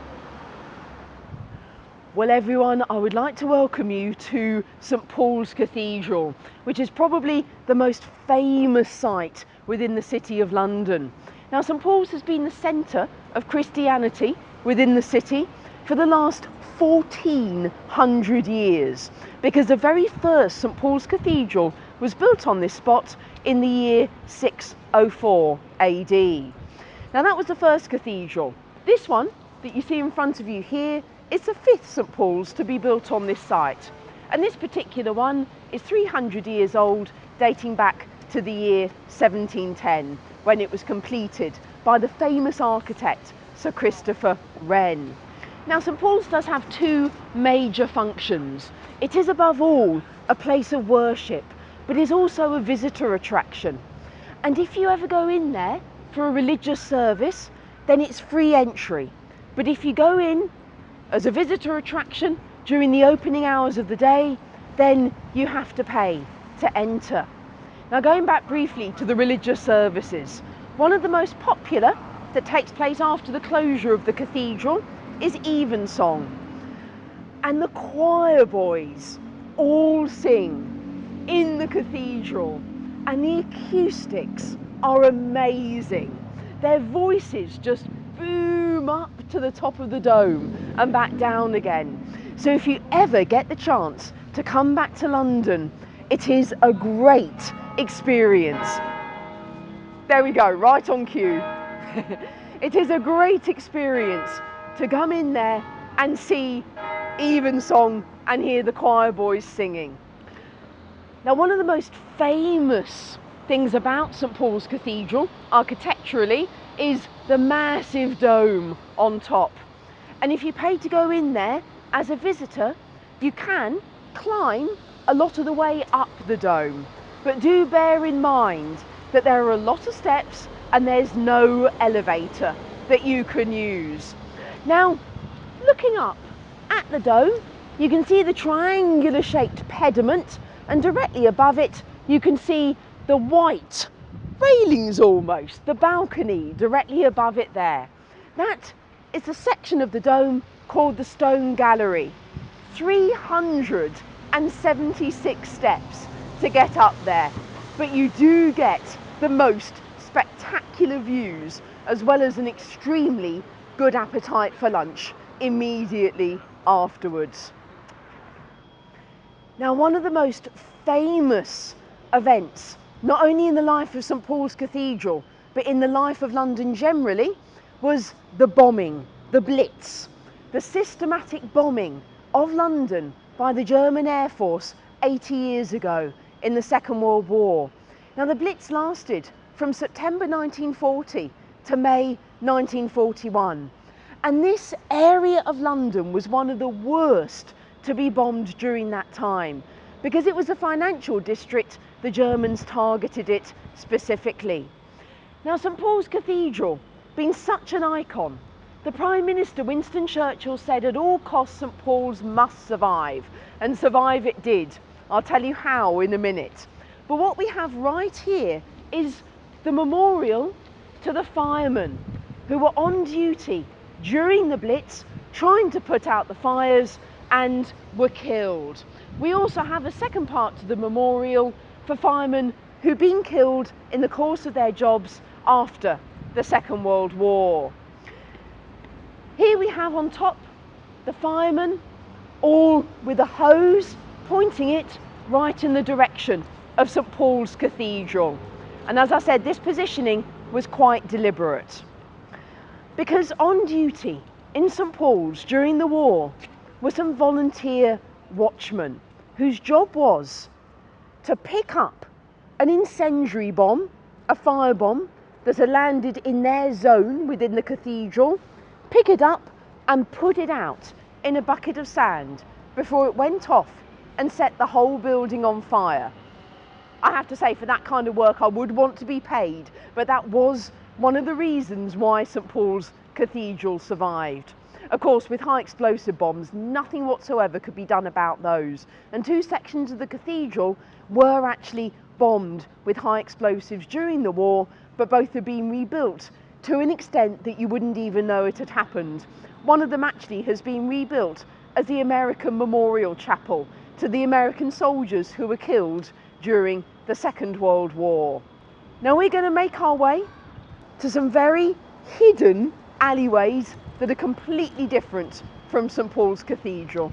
Well everyone, I would like to welcome you to St Paul's Cathedral, which is probably the most famous site within the City of London. Now St Paul's has been the centre of Christianity within the city for the last 1400 years, because the very first St Paul's Cathedral was built on this spot in the year 604 AD. Now that was the first cathedral. This one that you see in front of you here is the fifth St Paul's to be built on this site. And this particular one is 300 years old, dating back to the year 1710, when it was completed by the famous architect Sir Christopher Wren. Now St Paul's does have two major functions. It is above all a place of worship, but is also a visitor attraction. And if you ever go in there for a religious service, then it's free entry. But if you go in as a visitor attraction during the opening hours of the day, then you have to pay to enter. Now going back briefly to the religious services, one of the most popular that takes place after the closure of the cathedral is Evensong. And the choir boys all sing in the cathedral, and the acoustics are amazing. Their voices just boom up to the top of the dome and back down again. So if you ever get the chance to come back to London, it is a great experience. There we go, right on cue. It is a great experience to come in there and see Evensong and hear the choir boys singing. Now one of the most famous things about St Paul's Cathedral architecturally is the massive dome on top. And if you pay to go in there as a visitor, you can climb a lot of the way up the dome. But do bear in mind that there are a lot of steps and there's no elevator that you can use. Now, looking up at the dome, you can see the triangular shaped pediment, and directly above it you can see the white railings, almost the balcony directly above it there. That is a section of the dome called the Stone Gallery. 376 steps to get up there, but you do get the most spectacular views, as well as an extremely good appetite for lunch immediately afterwards. Now one of the most famous events, not only in the life of St Paul's Cathedral, but in the life of London generally, was the bombing, the Blitz, the systematic bombing of London by the German Air Force 80 years ago in the Second World War. Now the Blitz lasted from September 1940 to May 1941. And this area of London was one of the worst to be bombed during that time, because it was a financial district. The Germans targeted it specifically. Now St Paul's Cathedral, being such an icon, the Prime Minister Winston Churchill said at all costs St Paul's must survive, and survive it did. I'll tell you how in a minute. But what we have right here is the memorial to the firemen who were on duty during the Blitz, trying to put out the fires, and were killed. We also have a second part to the memorial for firemen who've been killed in the course of their jobs after the Second World War. Here we have on top the firemen, all with a hose pointing it right in the direction of St Paul's Cathedral. And as I said, this positioning was quite deliberate, because on duty in St Paul's during the war were some volunteer watchmen whose job was to pick up an incendiary bomb, a firebomb that had landed in their zone within the cathedral, pick it up and put it out in a bucket of sand before it went off and set the whole building on fire. I have to say, for that kind of work I would want to be paid, but that was one of the reasons why St Paul's Cathedral survived. Of course, with high explosive bombs, nothing whatsoever could be done about those. And 2 sections of the cathedral were actually bombed with high explosives during the war, but both are being rebuilt to an extent that you wouldn't even know it had happened. One of them actually has been rebuilt as the American Memorial Chapel to the American soldiers who were killed during the Second World War. Now we're going to make our way to some very hidden alleyways that are completely different from St Paul's Cathedral.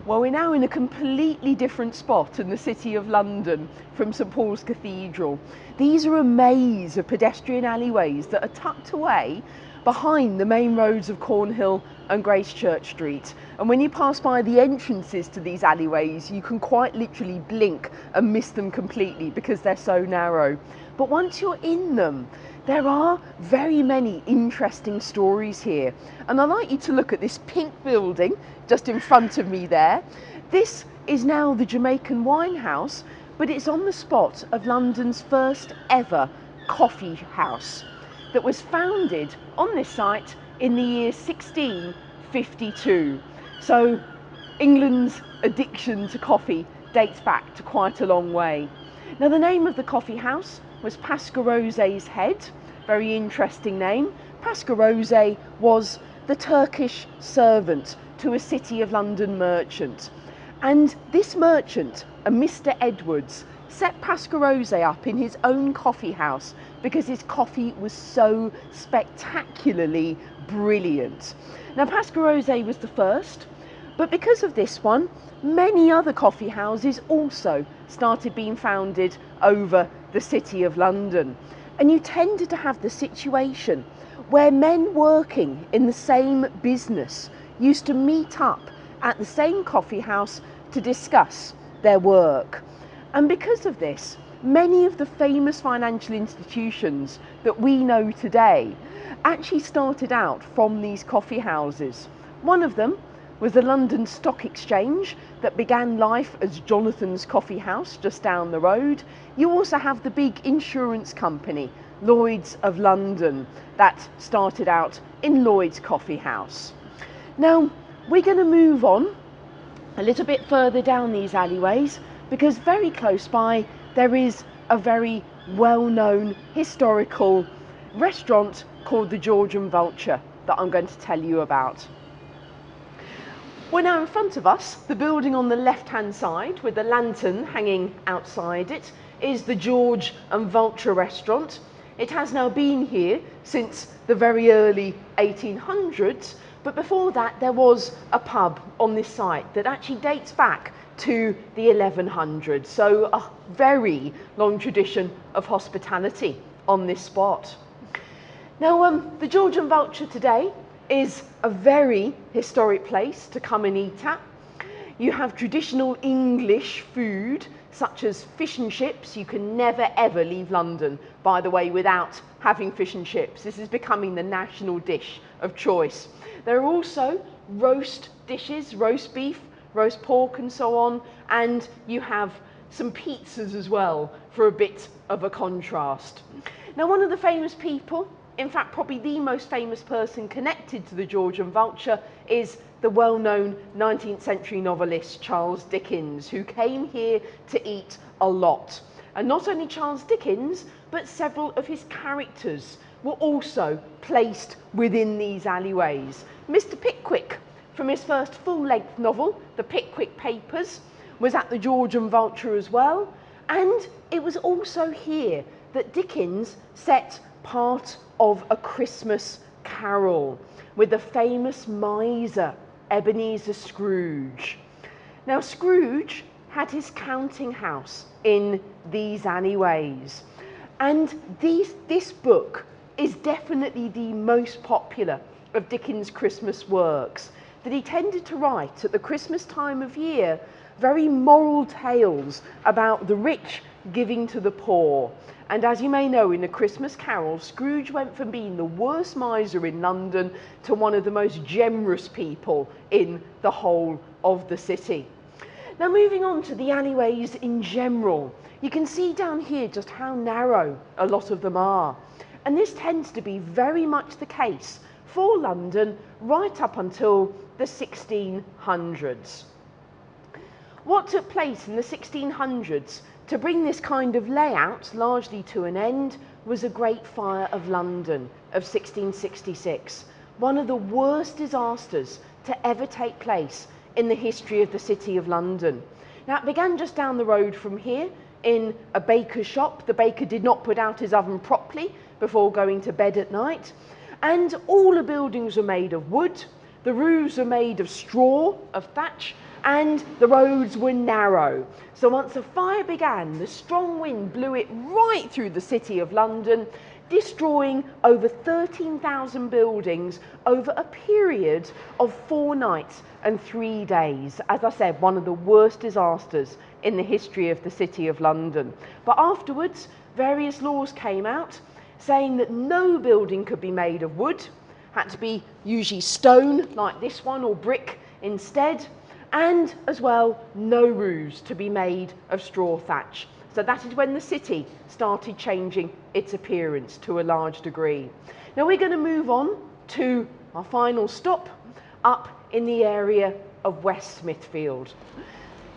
Well, we're now in a completely different spot in the City of London from St Paul's Cathedral. These are a maze of pedestrian alleyways that are tucked away behind the main roads of Cornhill and Gracechurch Street. And when you pass by the entrances to these alleyways, you can quite literally blink and miss them completely because they're so narrow. But once you're in them, there are very many interesting stories here. And I'd like you to look at this pink building just in front of me there. This is now the Jamaican Wine House, but it's on the spot of London's first ever coffee house that was founded on this site in the year 1652. So England's addiction to coffee dates back to quite a long way. Now the name of the coffee house was Pasquarosse's Head. Very interesting name. Pasquarose was the Turkish servant to a City of London merchant. And this merchant, a Mr. Edwards, set Pasquarose up in his own coffee house because his coffee was so spectacularly brilliant. Now Pasquarose was the first, but because of this one, many other coffee houses also started being founded over the City of London. And you tended to have the situation where men working in the same business used to meet up at the same coffee house to discuss their work. And because of this, many of the famous financial institutions that we know today actually started out from these coffee houses. One of them was the London Stock Exchange that began life as Jonathan's Coffee House just down the road. You also have the big insurance company, Lloyd's of London, that started out in Lloyd's Coffee House. Now, we're going to move on a little bit further down these alleyways because very close by there is a very well-known historical restaurant called the George and Vulture that I'm going to tell you about. Well, now in front of us, the building on the left-hand side with the lantern hanging outside it is the George and Vulture restaurant. It has now been here since the very early 1800s, but before that there was a pub on this site that actually dates back to the 1100s, so a very long tradition of hospitality on this spot. Now the George and Vulture today is a very historic place to come and eat at. You have traditional English food such as fish and chips. You can never ever leave London, by the way, without having fish and chips. This is becoming the national dish of choice. There are also roast dishes, roast beef, roast pork and so on, and you have some pizzas as well for a bit of a contrast. Now one of the famous people, in fact probably the most famous person connected to the George and Vulture, is the well-known 19th century novelist Charles Dickens, who came here to eat a lot. And not only Charles Dickens, but several of his characters were also placed within these alleyways. Mr. Pickwick, from his first full-length novel, The Pickwick Papers, was at the George and Vulture as well. And it was also here that Dickens set part of A Christmas Carol with the famous miser Ebenezer Scrooge. Now Scrooge had his counting house in these alleyways, and this book is definitely the most popular of Dickens' Christmas works, that he tended to write at the Christmas time of year very moral tales about the rich giving to the poor. And as you may know, in A Christmas Carol, Scrooge went from being the worst miser in London to one of the most generous people in the whole of the city. Now moving on to the alleyways in general, you can see down here just how narrow a lot of them are. And this tends to be very much the case for London right up until the 1600s. What took place in the 1600s to bring this kind of layout largely to an end was a Great Fire of London of 1666, one of the worst disasters to ever take place in the history of the City of London. Now, it began just down the road from here in a baker's shop. The baker did not put out his oven properly before going to bed at night, and all the buildings were made of wood, the roofs were made of straw, of thatch, and the roads were narrow. So once the fire began, the strong wind blew it right through the City of London, destroying over 13,000 buildings over a period of 4 nights and 3 days. As I said, one of the worst disasters in the history of the City of London. But afterwards, various laws came out saying that no building could be made of wood, had to be usually stone like this one or brick instead, and as well no roofs to be made of straw thatch. So that is when the city started changing its appearance to a large degree. Now we're going to move on to our final stop up in the area of West Smithfield.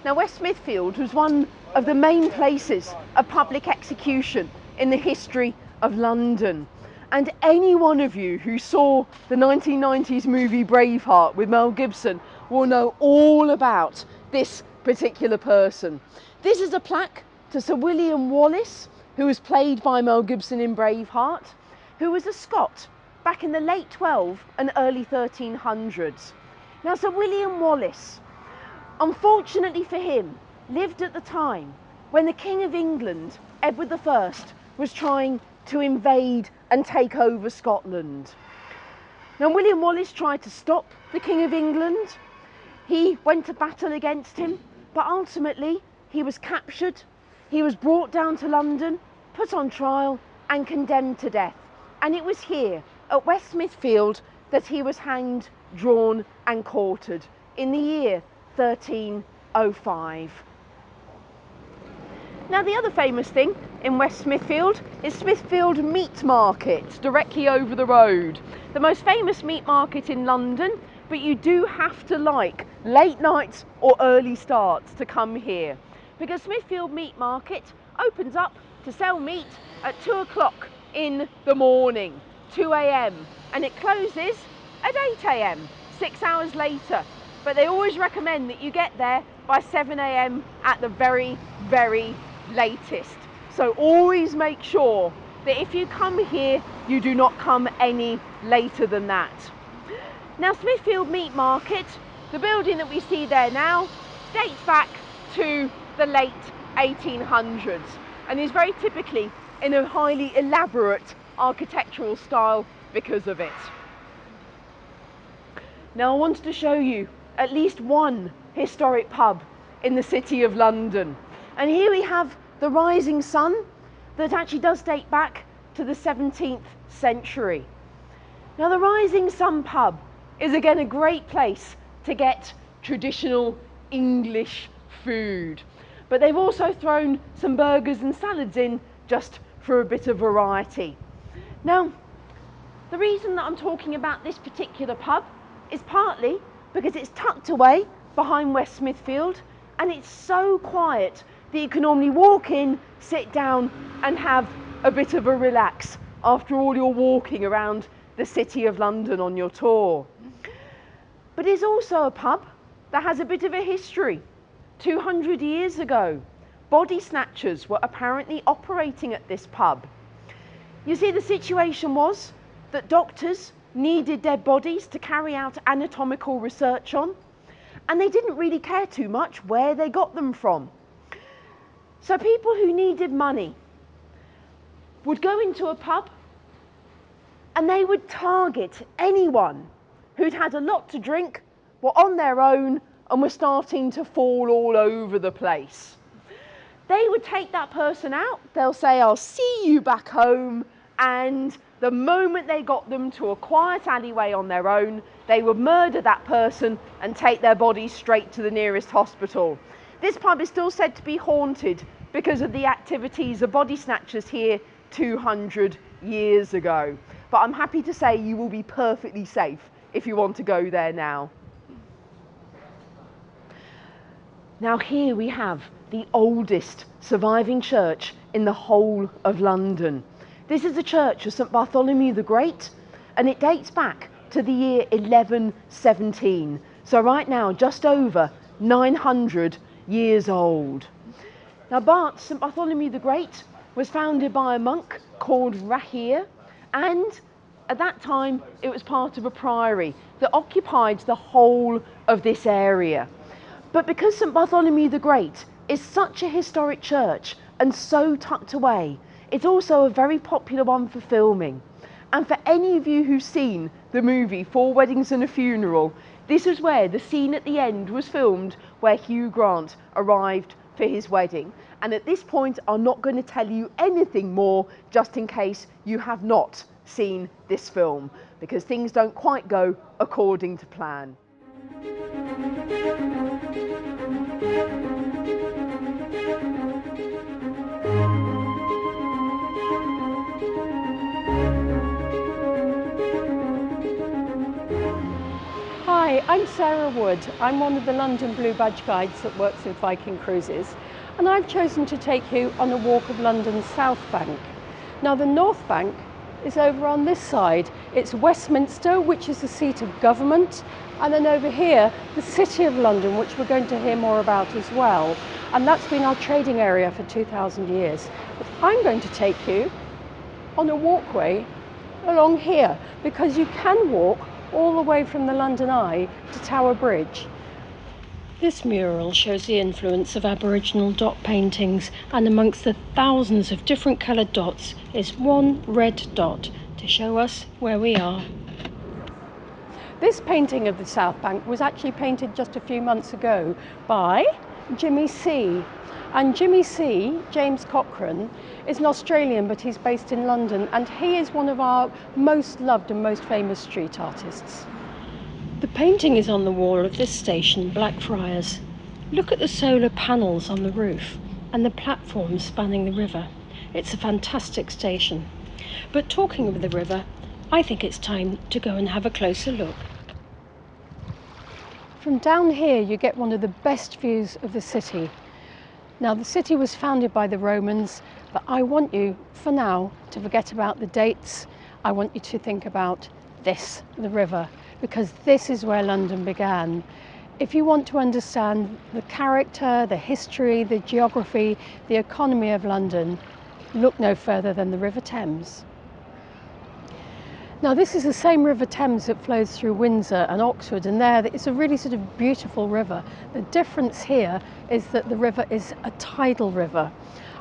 Now West Smithfield was one of the main places of public execution in the history of London. And any one of you who saw the 1990s movie Braveheart with Mel Gibson will know all about this particular person. This is a plaque to Sir William Wallace, who was played by Mel Gibson in Braveheart, who was a Scot back in the late 12 and early 1300s. Now Sir William Wallace, unfortunately for him, lived at the time when the King of England, Edward I, was trying to invade and take over Scotland. Now William Wallace tried to stop the King of England. He went to battle against him, but ultimately he was captured, he was brought down to London, put on trial and condemned to death. And it was here at West Smithfield that he was hanged, drawn and quartered in the year 1305. Now the other famous thing in West Smithfield is Smithfield Meat Market, directly over the road. The most famous meat market in London, but you do have to like late nights or early starts to come here, because Smithfield Meat Market opens up to sell meat at 2 o'clock in the morning, 2 a.m, and it closes at 8 a.m, 6 hours later. But they always recommend that you get there by 7 a.m. at the very, very latest. So always make sure that if you come here, you do not come any later than that. Now Smithfield Meat Market, the building that we see there now, dates back to the late 1800s and is very typically in a highly elaborate architectural style because of it. Now I wanted to show you at least one historic pub in the City of London. And here we have the Rising Sun that actually does date back to the 17th century. Now the Rising Sun pub is again a great place to get traditional English food. But they've also thrown some burgers and salads in just for a bit of variety. Now, the reason that I'm talking about this particular pub is partly because it's tucked away behind West Smithfield and it's so quiet that you can normally walk in, sit down and have a bit of a relax after all your walking around the City of London on your tour. But it's also a pub that has a bit of a history. 200 years ago, body snatchers were apparently operating at this pub. You see, the situation was that doctors needed dead bodies to carry out anatomical research on, and they didn't really care too much where they got them from. So people who needed money would go into a pub and they would target anyone who'd had a lot to drink, were on their own and were starting to fall all over the place. They would take that person out, they'll say, "I'll see you back home," and the moment they got them to a quiet alleyway on their own, they would murder that person and take their body straight to the nearest hospital. This pub is still said to be haunted because of the activities of body snatchers here 200 years ago. But I'm happy to say you will be perfectly safe if you want to go there now. Now here we have the oldest surviving church in the whole of London. This is the church of St Bartholomew the Great, and it dates back to the year 1117. So right now, just over 900 years old. Now St Bartholomew the Great was founded by a monk called Rahir, and at that time it was part of a priory that occupied the whole of this area. But because St Bartholomew the Great is such a historic church and so tucked away, it's also a very popular one for filming. And for any of you who've seen the movie 4 Weddings and a Funeral, this is where the scene at the end was filmed where Hugh Grant arrived for his wedding. And at this point, I'm not going to tell you anything more, just in case you have not seen this film, because things don't quite go according to plan. Hi, I'm Sarah Wood. I'm one of the London Blue Badge guides that works with Viking Cruises, and I've chosen to take you on a walk of London's South Bank. Now the North Bank is over on this side. It's Westminster, which is the seat of government, and then over here the City of London, which we're going to hear more about as well, and that's been our trading area for 2,000 years. But I'm going to take you on a walkway along here, because you can walk all the way from the London Eye to Tower Bridge. This mural shows the influence of Aboriginal dot paintings, and amongst the thousands of different coloured dots is one red dot to show us where we are. This painting of the South Bank was actually painted just a few months ago by Jimmy C. And Jimmy C, James Cochrane, is an Australian, but he's based in London, and he is one of our most loved and most famous street artists. The painting is on the wall of this station, Blackfriars. Look at the solar panels on the roof and the platforms spanning the river. It's a fantastic station. But talking of the river, I think it's time to go and have a closer look. From down here you get one of the best views of the city. Now the city was founded by the Romans, but I want you, for now, to forget about the dates. I want you to think about this, the river, because this is where London began. If you want to understand the character, the history, the geography, the economy of London, look no further than the River Thames. Now this is the same River Thames that flows through Windsor and Oxford, and there it's a really sort of beautiful river. The difference here is that the river is a tidal river,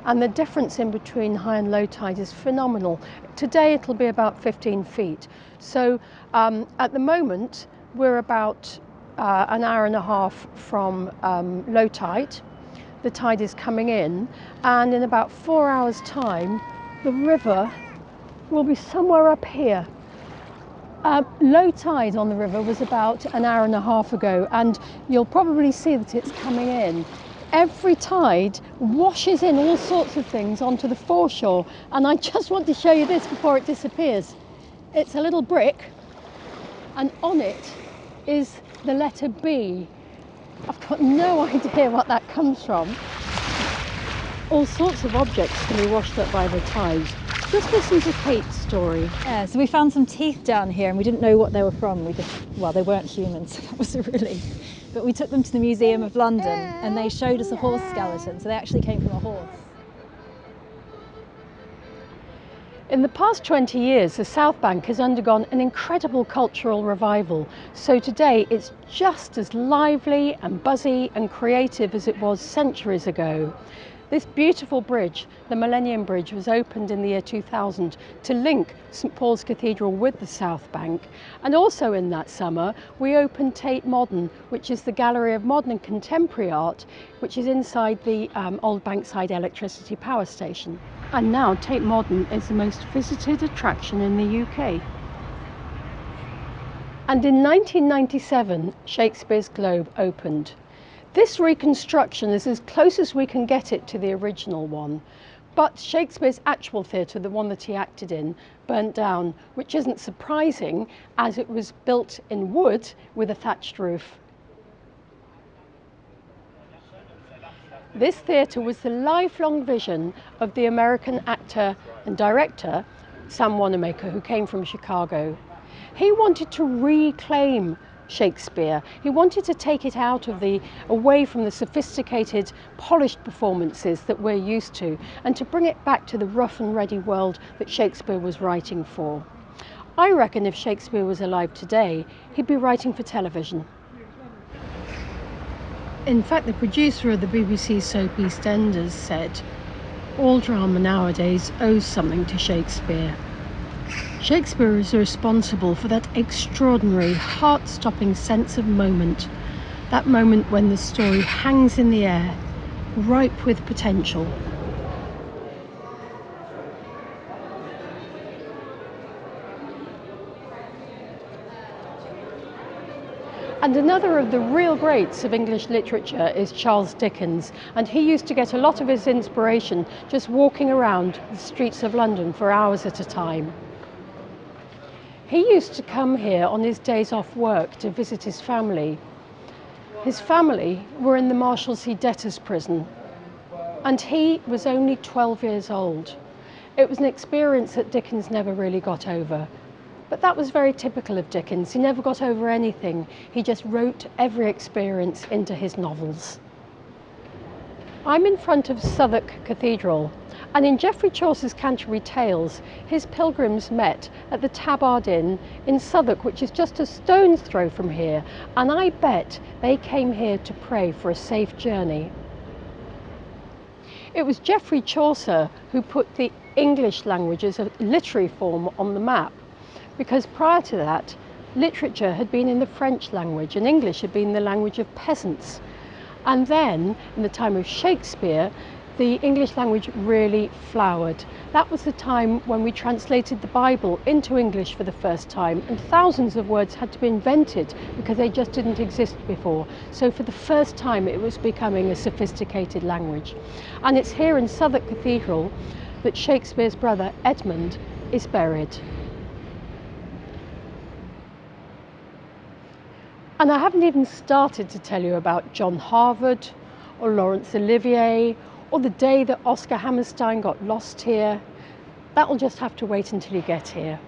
and the difference in between high and low tide is phenomenal. Today it'll be about 15 feet. So at the moment we're about an hour and a half from low tide. The tide is coming in, and in about 4 hours' time the river will be somewhere up here. Low tide on the river was about an hour and a half ago, and you'll probably see that it's coming in. Every tide washes in all sorts of things onto the foreshore, and I just want to show you this before it disappears. It's a little brick, and on it is the letter B. I've got no idea what that comes from. All sorts of objects can be washed up by the tides. Just listen to Kate's story. Yeah, so we found some teeth down here and we didn't know what they were from. Well, they weren't humans, so that was a relief. But we took them to the Museum of London and they showed us a horse skeleton, so they actually came from a horse. In the past 20 years, the South Bank has undergone an incredible cultural revival. So today it's just as lively and buzzy and creative as it was centuries ago. This beautiful bridge, the Millennium Bridge, was opened in the year 2000 to link St Paul's Cathedral with the South Bank. And also in that summer, we opened Tate Modern, which is the gallery of modern and contemporary art, which is inside the old Bankside electricity power station. And now Tate Modern is the most visited attraction in the UK. And in 1997, Shakespeare's Globe opened. This reconstruction is as close as we can get it to the original one, But Shakespeare's actual theatre, the one that he acted in, burnt down, which isn't surprising as it was built in wood with a thatched roof. This theatre was the lifelong vision of the American actor and director Sam Wanamaker, who came from Chicago. He wanted to reclaim Shakespeare. He wanted to take it away from the sophisticated, polished performances that we're used to, and to bring it back to the rough and ready world that Shakespeare was writing for. I reckon if Shakespeare was alive today, he'd be writing for television. In fact, the producer of the BBC soap EastEnders said, "All drama nowadays owes something to Shakespeare." Shakespeare is responsible for that extraordinary, heart-stopping sense of moment, that moment when the story hangs in the air, ripe with potential. And another of the real greats of English literature is Charles Dickens, and he used to get a lot of his inspiration just walking around the streets of London for hours at a time. He used to come here on his days off work to visit his family. His family were in the Marshalsea debtors' prison, and he was only 12 years old. It was an experience that Dickens never really got over. But that was very typical of Dickens. He never got over anything. He just wrote every experience into his novels. I'm in front of Southwark Cathedral, and in Geoffrey Chaucer's Canterbury Tales, his pilgrims met at the Tabard Inn in Southwark, which is just a stone's throw from here, and I bet they came here to pray for a safe journey. It was Geoffrey Chaucer who put the English language as a literary form on the map, because prior to that, literature had been in the French language and English had been the language of peasants. And then, in the time of Shakespeare, the English language really flowered. That was the time when we translated the Bible into English for the first time, and thousands of words had to be invented because they just didn't exist before. So for the first time it was becoming a sophisticated language. And it's here in Southwark Cathedral that Shakespeare's brother Edmund is buried. And I haven't even started to tell you about John Harvard or Laurence Olivier or the day that Oscar Hammerstein got lost here. That will just have to wait until you get here.